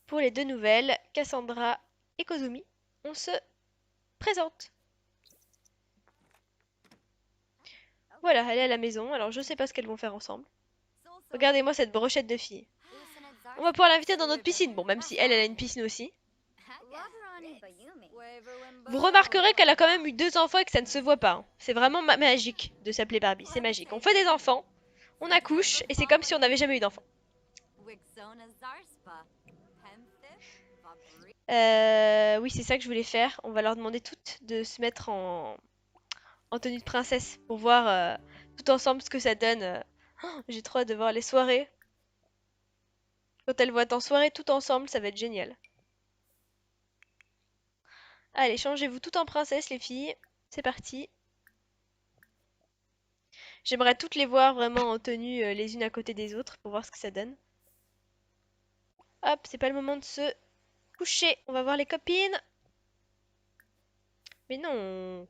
pour les deux nouvelles, Cassandra et Kozumi, on se présente. Voilà, elle est à la maison. Alors je sais pas ce qu'elles vont faire ensemble. Regardez-moi cette brochette de filles. On va pouvoir l'inviter dans notre piscine. Bon, même si elle a une piscine aussi. Vous remarquerez qu'elle a quand même eu deux enfants et que ça ne se voit pas, hein. C'est vraiment magique de s'appeler Barbie. C'est magique. On fait des enfants, on accouche et c'est comme si on n'avait jamais eu d'enfants. Oui, c'est ça que je voulais faire. On va leur demander toutes de se mettre en tenue de princesse pour voir tout ensemble ce que ça donne. Oh, j'ai trop hâte de voir les soirées. Quand elles vont être en soirée tout ensemble, ça va être génial. Allez, changez-vous tout en princesse, les filles. C'est parti. J'aimerais toutes les voir vraiment en tenue les unes à côté des autres pour voir ce que ça donne. Hop, c'est pas le moment de se coucher. On va voir les copines. Mais non.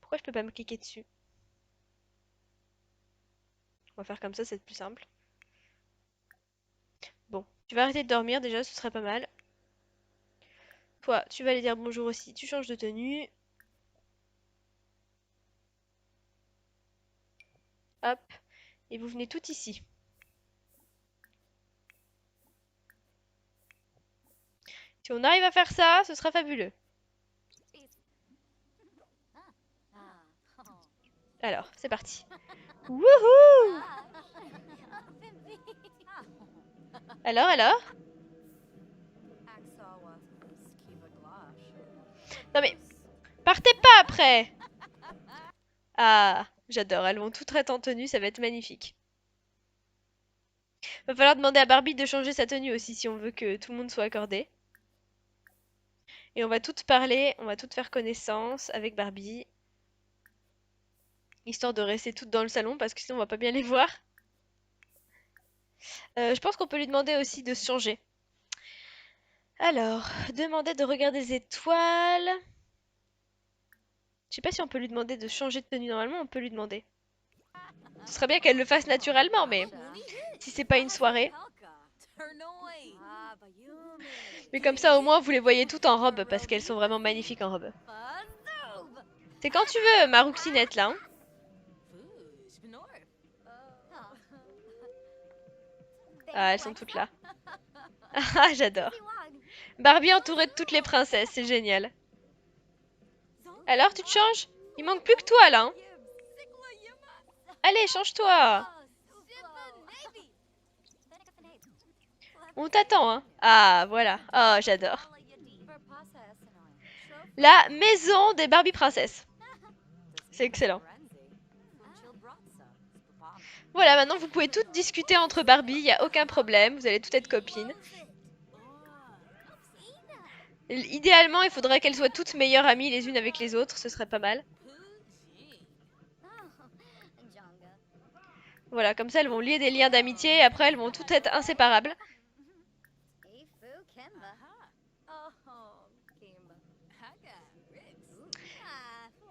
Pourquoi je peux pas me cliquer dessus? On va faire comme ça, c'est plus simple. Bon, tu vas arrêter de dormir déjà, ce serait pas mal. Toi, tu vas aller dire bonjour aussi. Tu changes de tenue. Hop. Et vous venez tout ici. Si on arrive à faire ça, ce sera fabuleux. Alors, c'est parti. Wouhou! Alors? Non mais, partez pas après! Ah, j'adore. Elles vont toutes être en tenue, ça va être magnifique. Va falloir demander à Barbie de changer sa tenue aussi si on veut que tout le monde soit accordé. Et on va toutes parler, on va toutes faire connaissance avec Barbie. Histoire de rester toutes dans le salon parce que sinon on va pas bien les voir. Je pense qu'on peut lui demander aussi de se changer. Alors, demander de regarder les étoiles. Je sais pas si on peut lui demander de changer de tenue. Normalement, on peut lui demander. Ce serait bien qu'elle le fasse naturellement, mais si c'est pas une soirée. Mais comme ça, au moins, vous les voyez toutes en robe parce qu'elles sont vraiment magnifiques en robe. C'est quand tu veux, ma rouxinette là, hein. Ah, elles sont toutes là. Ah, j'adore. Barbie entourée de toutes les princesses, c'est génial. Alors, tu te changes? Il manque plus que toi là, hein. Allez, change-toi. On t'attend, hein. Ah, voilà. Oh, j'adore. La maison des Barbie princesses. C'est excellent. Voilà, maintenant vous pouvez toutes discuter entre Barbie, il n'y a aucun problème, vous allez toutes être copines. Idéalement, il faudrait qu'elles soient toutes meilleures amies les unes avec les autres, ce serait pas mal. Voilà, comme ça elles vont lier des liens d'amitié et après elles vont toutes être inséparables.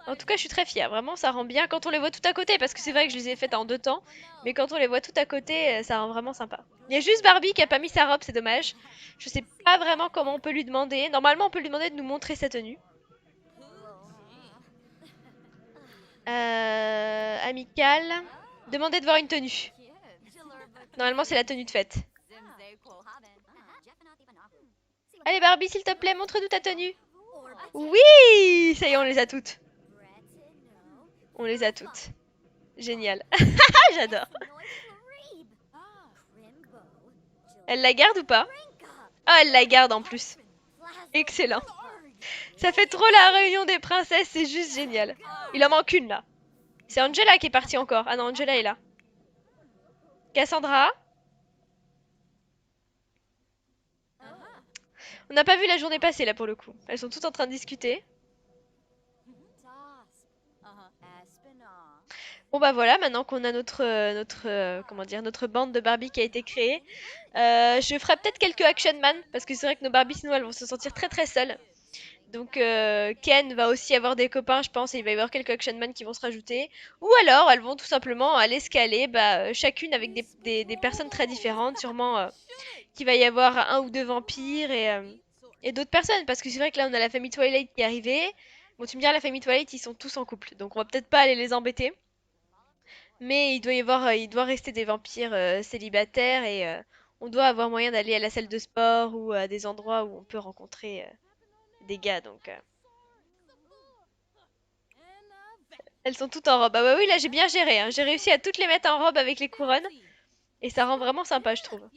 En tout cas, je suis très fière. Vraiment, ça rend bien quand on les voit tout à côté. Parce que c'est vrai que je les ai faites en 2 temps. Mais quand on les voit tout à côté, ça rend vraiment sympa. Il y a juste Barbie qui a pas mis sa robe, c'est dommage. Je sais pas vraiment comment on peut lui demander. Normalement, on peut lui demander de nous montrer sa tenue. Amical. Demander de voir une tenue. Normalement, c'est la tenue de fête. Allez Barbie, s'il te plaît, montre-nous ta tenue. Oui! Ça y est, on les a toutes. On les a toutes. Génial. Ah, j'adore. Elle la garde ou pas? Ah, elle la garde en plus. Excellent. Ça fait trop la réunion des princesses, c'est juste génial. Il en manque une là. C'est Angela qui est partie encore. Ah non, Angela est là. Cassandra? On n'a pas vu la journée passer là pour le coup. Elles sont toutes en train de discuter. Bon bah voilà, maintenant qu'on a comment dire, notre bande de Barbie qui a été créée, je ferai peut-être quelques Action Man parce que c'est vrai que nos Barbies sinon elles vont se sentir très très seules. Donc Ken va aussi avoir des copains, je pense, et il va y avoir quelques Action Man qui vont se rajouter. Ou alors elles vont tout simplement aller escaler, chacune avec des personnes très différentes, sûrement qu'il va y avoir un ou deux vampires et d'autres personnes. Parce que c'est vrai que là on a la famille Twilight qui est arrivée. Bon tu me diras la famille Twilight ils sont tous en couple, donc on va peut-être pas aller les embêter. Mais il doit y avoir, il doit rester des vampires célibataires et on doit avoir moyen d'aller à la salle de sport ou à des endroits où on peut rencontrer des gars. Donc elles sont toutes en robe. Ah bah oui, là j'ai bien géré, hein. J'ai réussi à toutes les mettre en robe avec les couronnes et ça rend vraiment sympa, je trouve.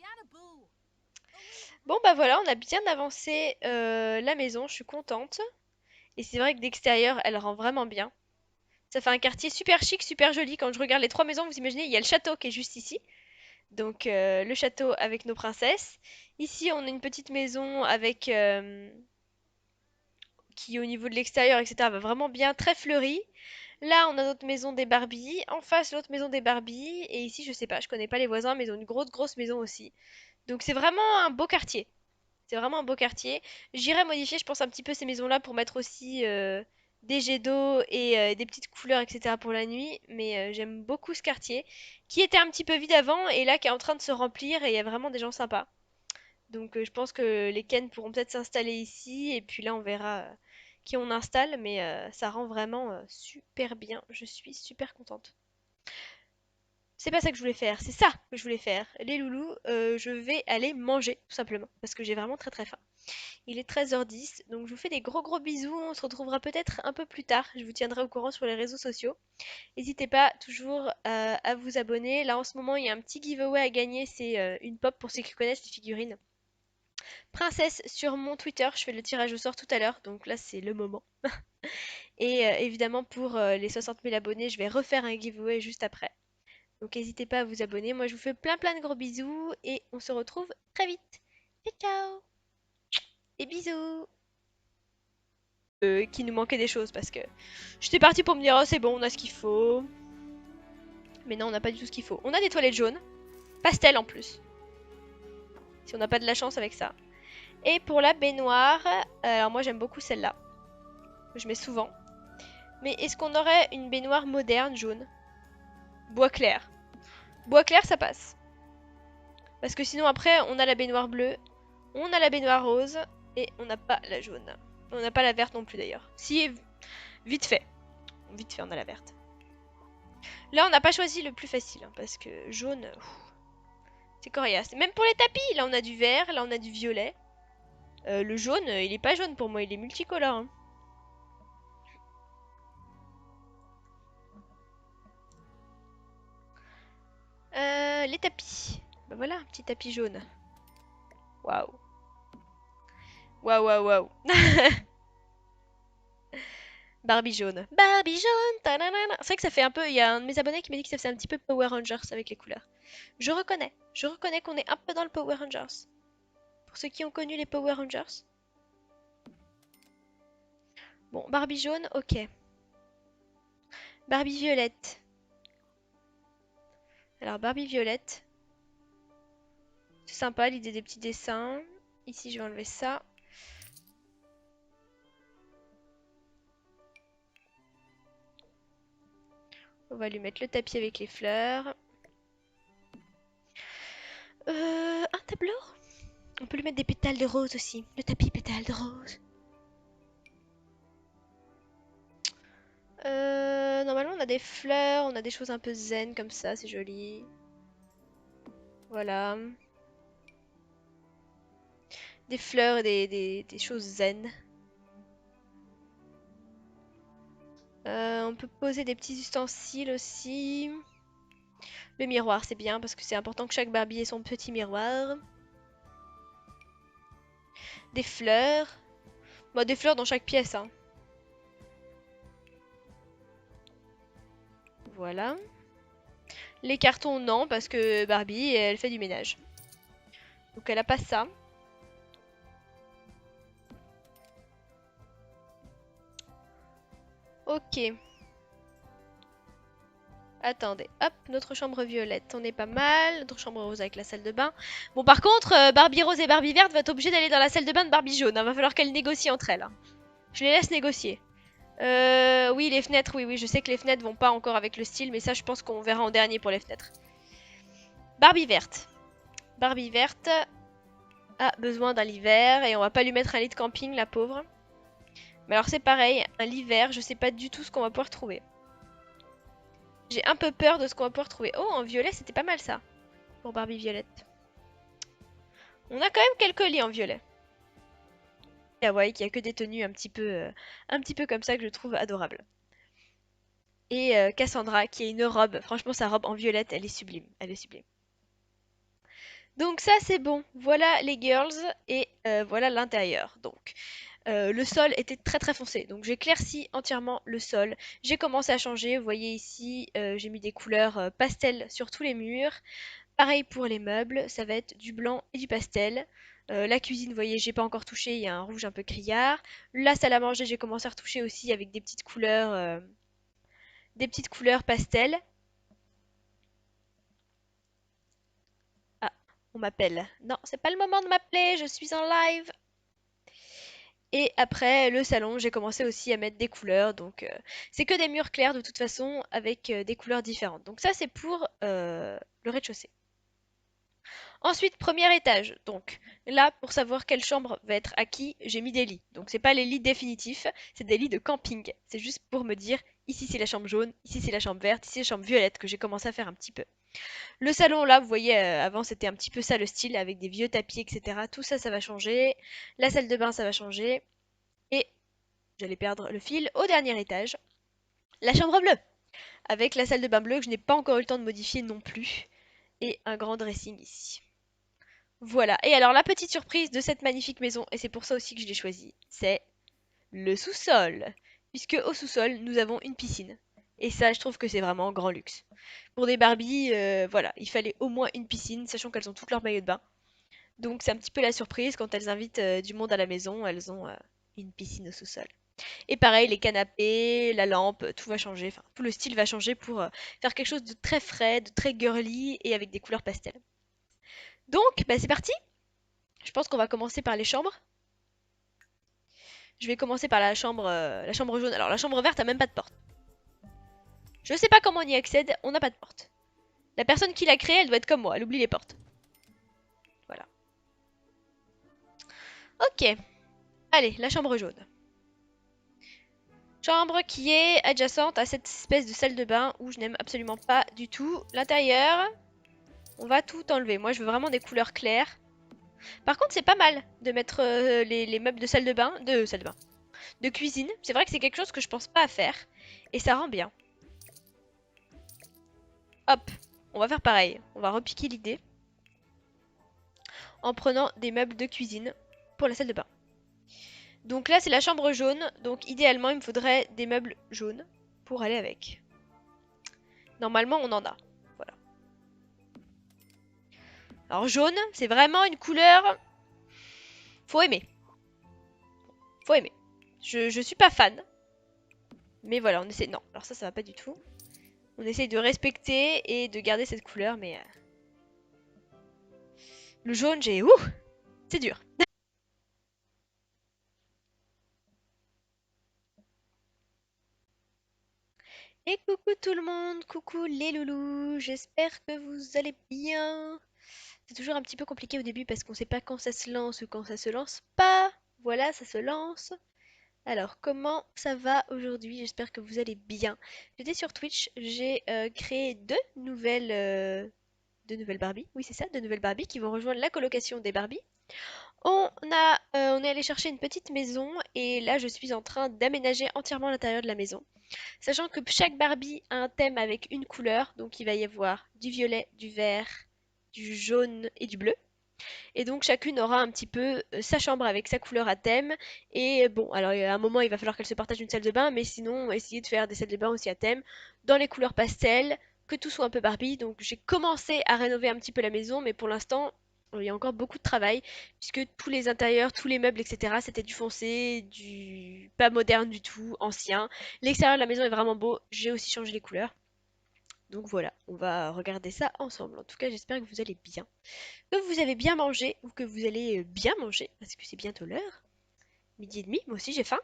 Bon bah voilà, on a bien avancé la maison, je suis contente. Et c'est vrai que d'extérieur, elle rend vraiment bien. Ça fait un quartier super chic, super joli. Quand je regarde les 3 maisons, vous imaginez, il y a le château qui est juste ici. Donc le château avec nos princesses. Ici, on a une petite maison avec qui au niveau de l'extérieur, etc. va vraiment bien, très fleurie. Là, on a notre maison des Barbies. En face, l'autre maison des Barbies. Et ici, je sais pas, je connais pas les voisins, mais ils ont une grosse, grosse maison aussi. Donc c'est vraiment un beau quartier. C'est vraiment un beau quartier. J'irai modifier, je pense, un petit peu ces maisons-là pour mettre aussi des jets d'eau et des petites couleurs, etc. pour la nuit. Mais j'aime beaucoup ce quartier, qui était un petit peu vide avant et là qui est en train de se remplir et il y a vraiment des gens sympas. Donc je pense que les Ken pourront peut-être s'installer ici et puis là on verra qui on installe. Mais ça rend vraiment super bien. Je suis super contente. C'est pas ça que je voulais faire, c'est ça que je voulais faire. Les loulous, je vais aller manger tout simplement parce que j'ai vraiment très très faim. Il est 13h10, donc je vous fais des gros gros bisous. On se retrouvera peut-être un peu plus tard. Je vous tiendrai au courant sur les réseaux sociaux. N'hésitez pas toujours à vous abonner. Là en ce moment, il y a un petit giveaway à gagner. C'est une pop pour ceux qui connaissent les figurines. Princesse sur mon Twitter. Je fais le tirage au sort tout à l'heure, donc là c'est le moment. Et évidemment pour les 60 000 abonnés, je vais refaire un giveaway juste après. Donc n'hésitez pas à vous abonner. Moi je vous fais plein plein de gros bisous et on se retrouve très vite. Ciao ciao et bisous. Qu'il nous manquait des choses parce que j'étais partie pour me dire oh c'est bon on a ce qu'il faut, mais non on n'a pas du tout ce qu'il faut. On a des toilettes jaunes, pastel en plus, si on n'a pas de la chance avec ça. Et pour la baignoire, alors moi j'aime beaucoup celle-là, je mets souvent. Mais est-ce qu'on aurait une baignoire moderne jaune? Bois clair. Bois clair ça passe. Parce que sinon après on a la baignoire bleue, on a la baignoire rose et on n'a pas la jaune. On n'a pas la verte non plus d'ailleurs. Si, vite fait. Vite fait on a la verte. Là, on n'a pas choisi le plus facile, hein, parce que jaune, c'est coriace. Même pour les tapis, là on a du vert, là on a du violet. Le jaune, il est pas jaune pour moi, il est multicolore, hein. Les tapis. Bah voilà, un petit tapis jaune. Waouh. Waouh, waouh, waouh. Barbie jaune. Barbie jaune. Ta-na-na-na. C'est vrai que ça fait un peu. Il y a un de mes abonnés qui m'a dit que ça faisait un petit peu Power Rangers avec les couleurs. Je reconnais. Je reconnais qu'on est un peu dans le Power Rangers. Pour ceux qui ont connu les Power Rangers. Bon, Barbie jaune, ok. Barbie violette. Alors, Barbie violette. C'est sympa l'idée des petits dessins. Ici, je vais enlever ça. On va lui mettre le tapis avec les fleurs. Un tableau? On peut lui mettre des pétales de rose aussi. Le tapis pétales de rose. Normalement on a des fleurs, on a des choses un peu zen comme ça, c'est joli. Voilà. Des fleurs et des choses zen. On peut poser des petits ustensiles aussi. Le miroir c'est bien parce que c'est important que chaque Barbie ait son petit miroir. Des fleurs. Bon, des fleurs dans chaque pièce, hein. Voilà. Les cartons, non, parce que Barbie, elle fait du ménage. Donc elle a pas ça. Ok. Attendez, hop, notre chambre violette, on est pas mal. Notre chambre rose avec la salle de bain. Bon, par contre, Barbie rose et Barbie verte vont être obligées d'aller dans la salle de bain de Barbie jaune, hein. Va falloir qu'elles négocient entre elles, hein. Je les laisse négocier. Oui, les fenêtres, oui, oui, je sais que les fenêtres vont pas encore avec le style, mais ça, je pense qu'on verra en dernier pour les fenêtres. Barbie verte. Barbie verte a besoin d'un lit vert et on va pas lui mettre un lit de camping, la pauvre. Mais alors c'est pareil, un lit vert, je sais pas du tout ce qu'on va pouvoir trouver. J'ai un peu peur de ce qu'on va pouvoir trouver. Oh, en violet, c'était pas mal ça, pour Barbie violette. On a quand même quelques lits en violet. Kawaii qui a que des tenues un petit peu comme ça que je trouve adorable. Et Cassandra qui a une robe, franchement sa robe en violette, elle est sublime, elle est sublime. Donc ça c'est bon, voilà les girls et voilà l'intérieur. Donc le sol était très très foncé, donc j'éclaircis entièrement le sol. J'ai commencé à changer, vous voyez ici j'ai mis des couleurs pastel sur tous les murs. Pareil pour les meubles, ça va être du blanc et du pastel. La cuisine, vous voyez, j'ai pas encore touché, il y a un rouge un peu criard. La salle à manger, j'ai commencé à retoucher aussi avec des petites couleurs pastel. Ah, on m'appelle. Non, c'est pas le moment de m'appeler, je suis en live. Et après, le salon, j'ai commencé aussi à mettre des couleurs. Donc, c'est que des murs clairs de toute façon avec des couleurs différentes. Donc, ça, c'est pour le rez-de-chaussée. Ensuite, premier étage. Donc, là, pour savoir quelle chambre va être à qui, j'ai mis des lits. Donc, c'est pas les lits définitifs, c'est des lits de camping. C'est juste pour me dire, ici c'est la chambre jaune, ici c'est la chambre verte, ici c'est la chambre violette que j'ai commencé à faire un petit peu. Le salon, là, vous voyez, avant c'était un petit peu ça le style, avec des vieux tapis, etc. Tout ça, ça va changer. La salle de bain, ça va changer. Et j'allais perdre le fil au dernier étage. La chambre bleue, avec la salle de bain bleue que je n'ai pas encore eu le temps de modifier non plus. Et un grand dressing ici. Voilà. Et alors, la petite surprise de cette magnifique maison, et c'est pour ça aussi que je l'ai choisie, c'est le sous-sol. Puisque au sous-sol, nous avons une piscine. Et ça, je trouve que c'est vraiment un grand luxe. Pour des Barbies, voilà, il fallait au moins une piscine, sachant qu'elles ont toutes leur maillot de bain. Donc c'est un petit peu la surprise quand elles invitent du monde à la maison, elles ont une piscine au sous-sol. Et pareil, les canapés, la lampe, tout va changer, enfin tout le style va changer pour faire quelque chose de très frais, de très girly et avec des couleurs pastel. Donc, bah, c'est parti. Je pense qu'on va commencer par les chambres. Je vais commencer par la chambre jaune. Alors la chambre verte a même pas de porte. Je sais pas comment on y accède, on n'a pas de porte. La personne qui l'a créée, elle doit être comme moi, elle oublie les portes. Voilà. Ok. Allez, la chambre jaune. Chambre qui est adjacente à cette espèce de salle de bain où je n'aime absolument pas du tout l'intérieur. On va tout enlever. Moi, je veux vraiment des couleurs claires. Par contre, c'est pas mal de mettre les meubles de de cuisine. C'est vrai que c'est quelque chose que je pense pas à faire. Et ça rend bien. Hop, on va faire pareil. On va repiquer l'idée en prenant des meubles de cuisine pour la salle de bain. Donc là, c'est la chambre jaune. Donc idéalement, il me faudrait des meubles jaunes pour aller avec. Normalement, on en a. Voilà. Alors jaune, c'est vraiment une couleur... Faut aimer. Faut aimer. Je suis pas fan. Mais voilà, on essaie... Non, alors ça va pas du tout. On essaye de respecter et de garder cette couleur, mais... Le jaune, j'ai... Ouh, c'est dur. Et coucou tout le monde, coucou les loulous, j'espère que vous allez bien. C'est toujours un petit peu compliqué au début parce qu'on sait pas quand ça se lance ou quand ça se lance pas. Voilà, ça se lance. Alors, comment ça va aujourd'hui? J'espère que vous allez bien. J'étais sur Twitch, j'ai créé deux nouvelles Barbie. Oui, c'est ça, deux nouvelles Barbie qui vont rejoindre la colocation des Barbie. On est allé chercher une petite maison et là, je suis en train d'aménager entièrement l'intérieur de la maison. Sachant que chaque Barbie a un thème avec une couleur, donc il va y avoir du violet, du vert, du jaune et du bleu. Et donc chacune aura un petit peu sa chambre avec sa couleur à thème. Et bon, alors à un moment il va falloir qu'elle se partage une salle de bain, mais sinon essayer de faire des salles de bain aussi à thème, dans les couleurs pastel, que tout soit un peu Barbie. Donc j'ai commencé à rénover un petit peu la maison, mais pour l'instant il y a encore beaucoup de travail, puisque tous les intérieurs, tous les meubles, etc. c'était du foncé, du pas moderne du tout, ancien. L'extérieur de la maison est vraiment beau, j'ai aussi changé les couleurs. Donc voilà, on va regarder ça ensemble. En tout cas, j'espère que vous allez bien, que vous avez bien mangé ou que vous allez bien manger parce que c'est bientôt l'heure. Midi et demi, moi aussi j'ai faim.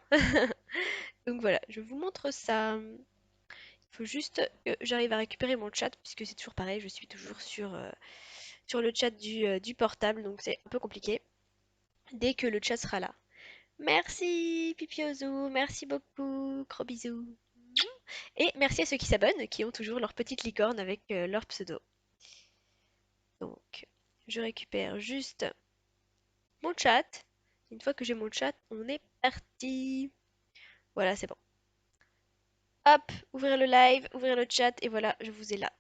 Donc voilà, je vous montre ça. Il faut juste que j'arrive à récupérer mon chat puisque c'est toujours pareil, je suis toujours sur le chat du portable donc c'est un peu compliqué. Dès que le chat sera là. Merci Pipiozu, merci beaucoup, gros bisous. Et merci à ceux qui s'abonnent, qui ont toujours leur petite licorne avec leur pseudo. Donc, je récupère juste mon chat. Une fois que j'ai mon chat, on est parti. Voilà, c'est bon. Hop, ouvrir le live, ouvrir le chat, et voilà, je vous ai là.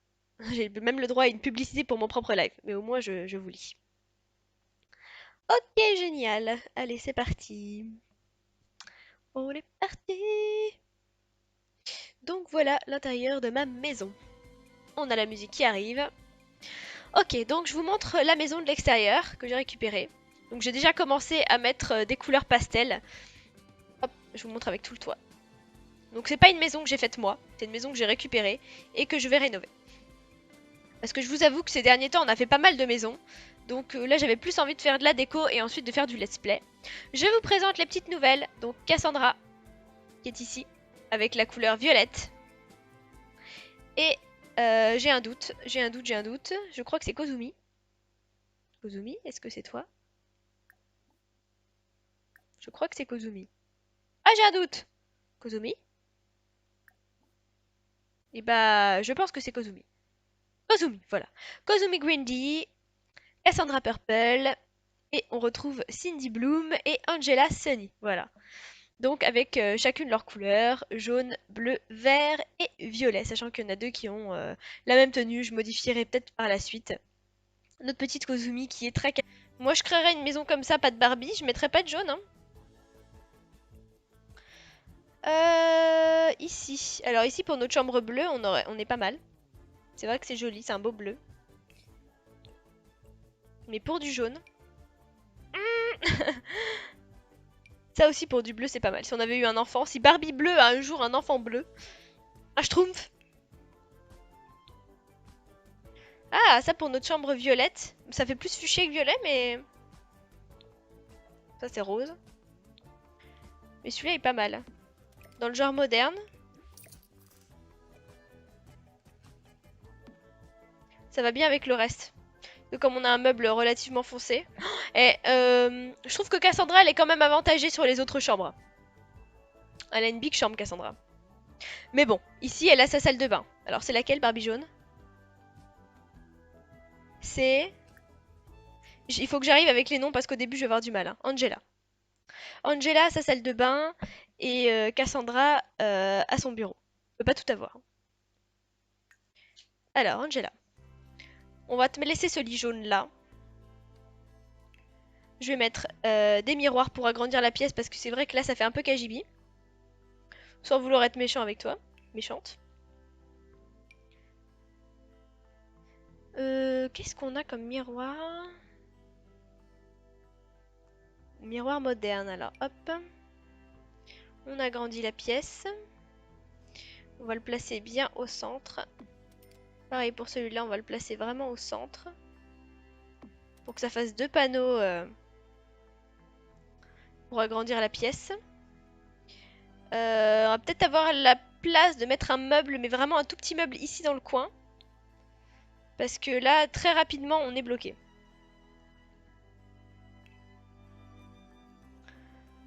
J'ai même le droit à une publicité pour mon propre live, mais au moins je vous lis. Ok, génial. Allez, c'est parti. On est parti. Donc voilà l'intérieur de ma maison. On a la musique qui arrive. Ok, donc je vous montre la maison de l'extérieur que j'ai récupérée. Donc j'ai déjà commencé à mettre des couleurs pastel. Hop, je vous montre avec tout le toit. Donc c'est pas une maison que j'ai faite moi, c'est une maison que j'ai récupérée et que je vais rénover. Parce que je vous avoue que ces derniers temps on a fait pas mal de maisons. Donc là j'avais plus envie de faire de la déco et ensuite de faire du let's play. Je vous présente les petites nouvelles. Donc Cassandra qui est ici avec la couleur violette. Et j'ai un doute, j'ai un doute, j'ai un doute. Je crois que c'est Kozumi. Kozumi, est-ce que c'est toi? Je crois que c'est Kozumi. Ah, j'ai un doute! Kozumi? Et bah, je pense que c'est Kozumi. Kozumi, voilà. Kozumi Grindy, Cassandra Purple, et on retrouve Cindy Bloom et Angela Sunny. Voilà. Donc avec chacune leur couleur, jaune, bleu, vert et violet, sachant qu'il y en a deux qui ont la même tenue, je modifierai peut-être par la suite. Notre petite Kozumi qui est très... Moi je créerais une maison comme ça, pas de Barbie, je mettrais pas de jaune. Hein. Ici. Alors ici pour notre chambre bleue, on est pas mal. C'est vrai que c'est joli, c'est un beau bleu. Mais pour du jaune... Ça aussi pour du bleu c'est pas mal. Si on avait eu un enfant, si Barbie bleu a un jour un enfant bleu, un schtroumpf. Ah, ça pour notre chambre violette. Ça fait plus fuchsia que violet, mais... Ça c'est rose. Mais celui-là est pas mal. Dans le genre moderne. Ça va bien avec le reste. Comme on a un meuble relativement foncé. Et je trouve que Cassandra elle est quand même avantagée sur les autres chambres. Elle a une big chambre Cassandra. Mais bon, ici elle a sa salle de bain. Alors c'est laquelle Barbie jaune? C'est... Il faut que j'arrive avec les noms parce qu'au début je vais avoir du mal. Hein. Angela. Angela a sa salle de bain et Cassandra a son bureau. On peut pas tout avoir. Alors Angela. On va te laisser ce lit jaune là. Je vais mettre des miroirs pour agrandir la pièce parce que c'est vrai que là ça fait un peu KGB. Sans vouloir être méchant avec toi. Méchante. Qu'est-ce qu'on a comme miroir? Miroir moderne, alors hop. On agrandit la pièce. On va le placer bien au centre. Pareil pour celui-là, on va le placer vraiment au centre. Pour que ça fasse deux panneaux pour agrandir la pièce. On va peut-être avoir la place de mettre un meuble, mais vraiment un tout petit meuble ici dans le coin. Parce que là, très rapidement, on est bloqué.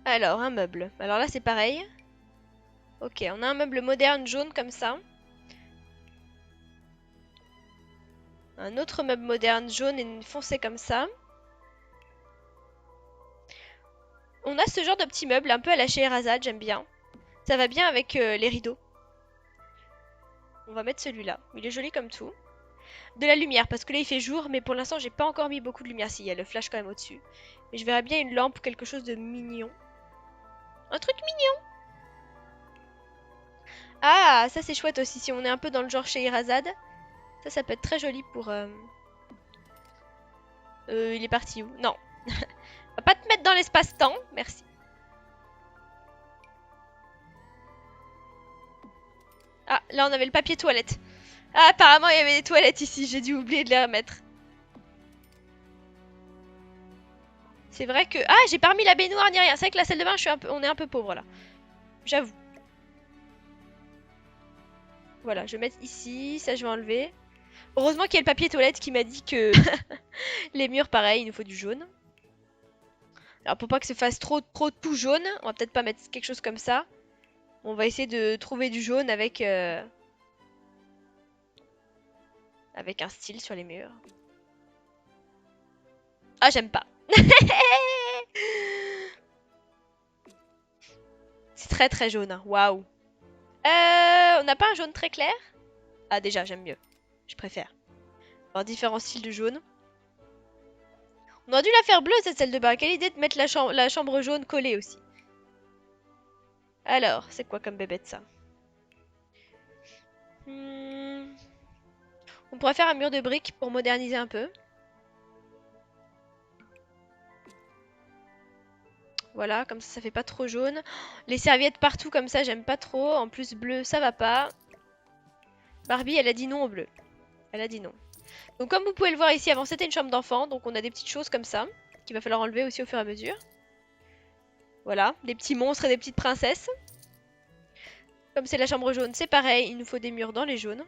Alors, un meuble. Alors là, c'est pareil. Ok, on a un meuble moderne jaune comme ça. Un autre meuble moderne jaune et foncé comme ça. On a ce genre de petit meuble un peu à la Scheherazade, j'aime bien. Ça va bien avec les rideaux. On va mettre celui-là. Il est joli comme tout. De la lumière, parce que là il fait jour, mais pour l'instant j'ai pas encore mis beaucoup de lumière. Si, il y a le flash quand même au-dessus. Mais je verrais bien une lampe ou quelque chose de mignon. Un truc mignon. Ah, ça c'est chouette aussi, si on est un peu dans le genre Scheherazade. Ça peut être très joli pour... il est parti où? Non. On va pas te mettre dans l'espace-temps, merci. Ah, là on avait le papier toilette. Ah, apparemment il y avait des toilettes ici, j'ai dû oublier de les remettre. C'est vrai que... Ah, j'ai pas remis la baignoire ni rien. C'est vrai que la salle de bain, on est un peu pauvre là. J'avoue. Voilà, je vais mettre ici, ça je vais enlever. Heureusement qu'il y a le papier toilette qui m'a dit que les murs, pareil, il nous faut du jaune. Alors pour pas que ça fasse trop tout jaune, on va peut-être pas mettre quelque chose comme ça. On va essayer de trouver du jaune avec un style sur les murs. Ah, j'aime pas. C'est très très jaune, hein. Waouh. On n'a pas un jaune très clair? Ah déjà, j'aime mieux. Je préfère. Alors différents styles de jaune. On aurait dû la faire bleue cette salle de bain. Quelle idée de mettre la chambre jaune collée aussi. Alors, c'est quoi comme bébête ça? On pourrait faire un mur de briques pour moderniser un peu. Voilà, comme ça fait pas trop jaune. Les serviettes partout comme ça, j'aime pas trop. En plus, bleu, ça va pas. Barbie, elle a dit non au bleu. Elle a dit non. Donc comme vous pouvez le voir ici, avant c'était une chambre d'enfant. Donc on a des petites choses comme ça, qu'il va falloir enlever aussi au fur et à mesure. Voilà, des petits monstres et des petites princesses. Comme c'est la chambre jaune, c'est pareil, il nous faut des murs dans les jaunes.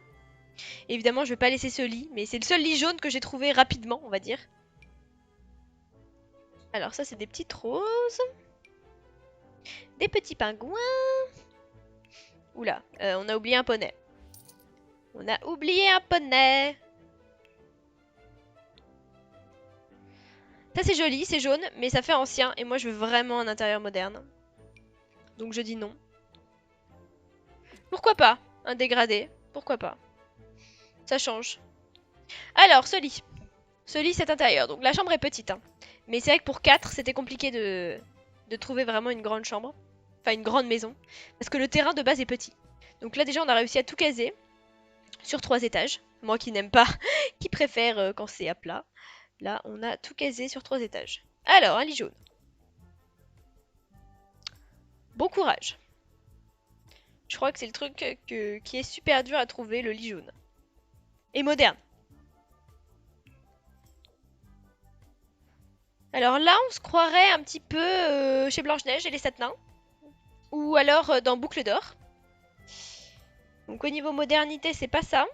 Évidemment, je vais pas laisser ce lit, mais c'est le seul lit jaune que j'ai trouvé rapidement, on va dire. Alors ça, c'est des petites roses. Des petits pingouins. Oula, on a oublié un poney. On a oublié un poney. Ça, c'est joli, c'est jaune, mais ça fait ancien. Et moi, je veux vraiment un intérieur moderne. Donc je dis non. Pourquoi pas? Un dégradé. Pourquoi pas? Ça change. Alors, ce lit. Ce lit, cet intérieur. Donc la chambre est petite, hein. Mais c'est vrai que pour 4, c'était compliqué de trouver vraiment une grande chambre. Enfin, une grande maison. Parce que le terrain de base est petit. Donc là, déjà, on a réussi à tout caser. Sur 3 étages. Moi qui n'aime pas, qui préfère quand c'est à plat. Là, on a tout casé sur 3 étages. Alors, un lit jaune. Bon courage. Je crois que c'est le truc qui est super dur à trouver, le lit jaune. Et moderne. Alors là, on se croirait un petit peu chez Blanche-Neige et les 7 nains. Ou alors dans Boucle d'Or. Donc au niveau modernité, c'est pas ça.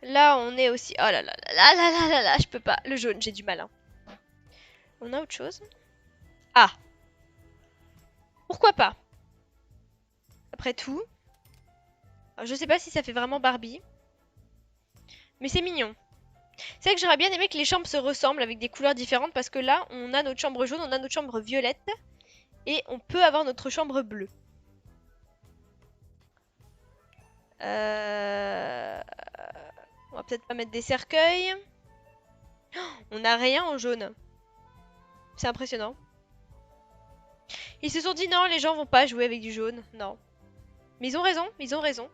Là, on est aussi... Oh là là là là là là là, je peux pas. Le jaune, j'ai du mal. Hein. On a autre chose. Ah. Pourquoi pas? Après tout. Alors, je sais pas si ça fait vraiment Barbie. Mais c'est mignon. C'est vrai que j'aurais bien aimé que les chambres se ressemblent avec des couleurs différentes. Parce que là, on a notre chambre jaune, on a notre chambre violette. Et on peut avoir notre chambre bleue. On va peut-être pas mettre des cercueils. Oh, on n'a rien en jaune. C'est impressionnant. Ils se sont dit non, les gens vont pas jouer avec du jaune. Non. Mais ils ont raison, ils ont raison.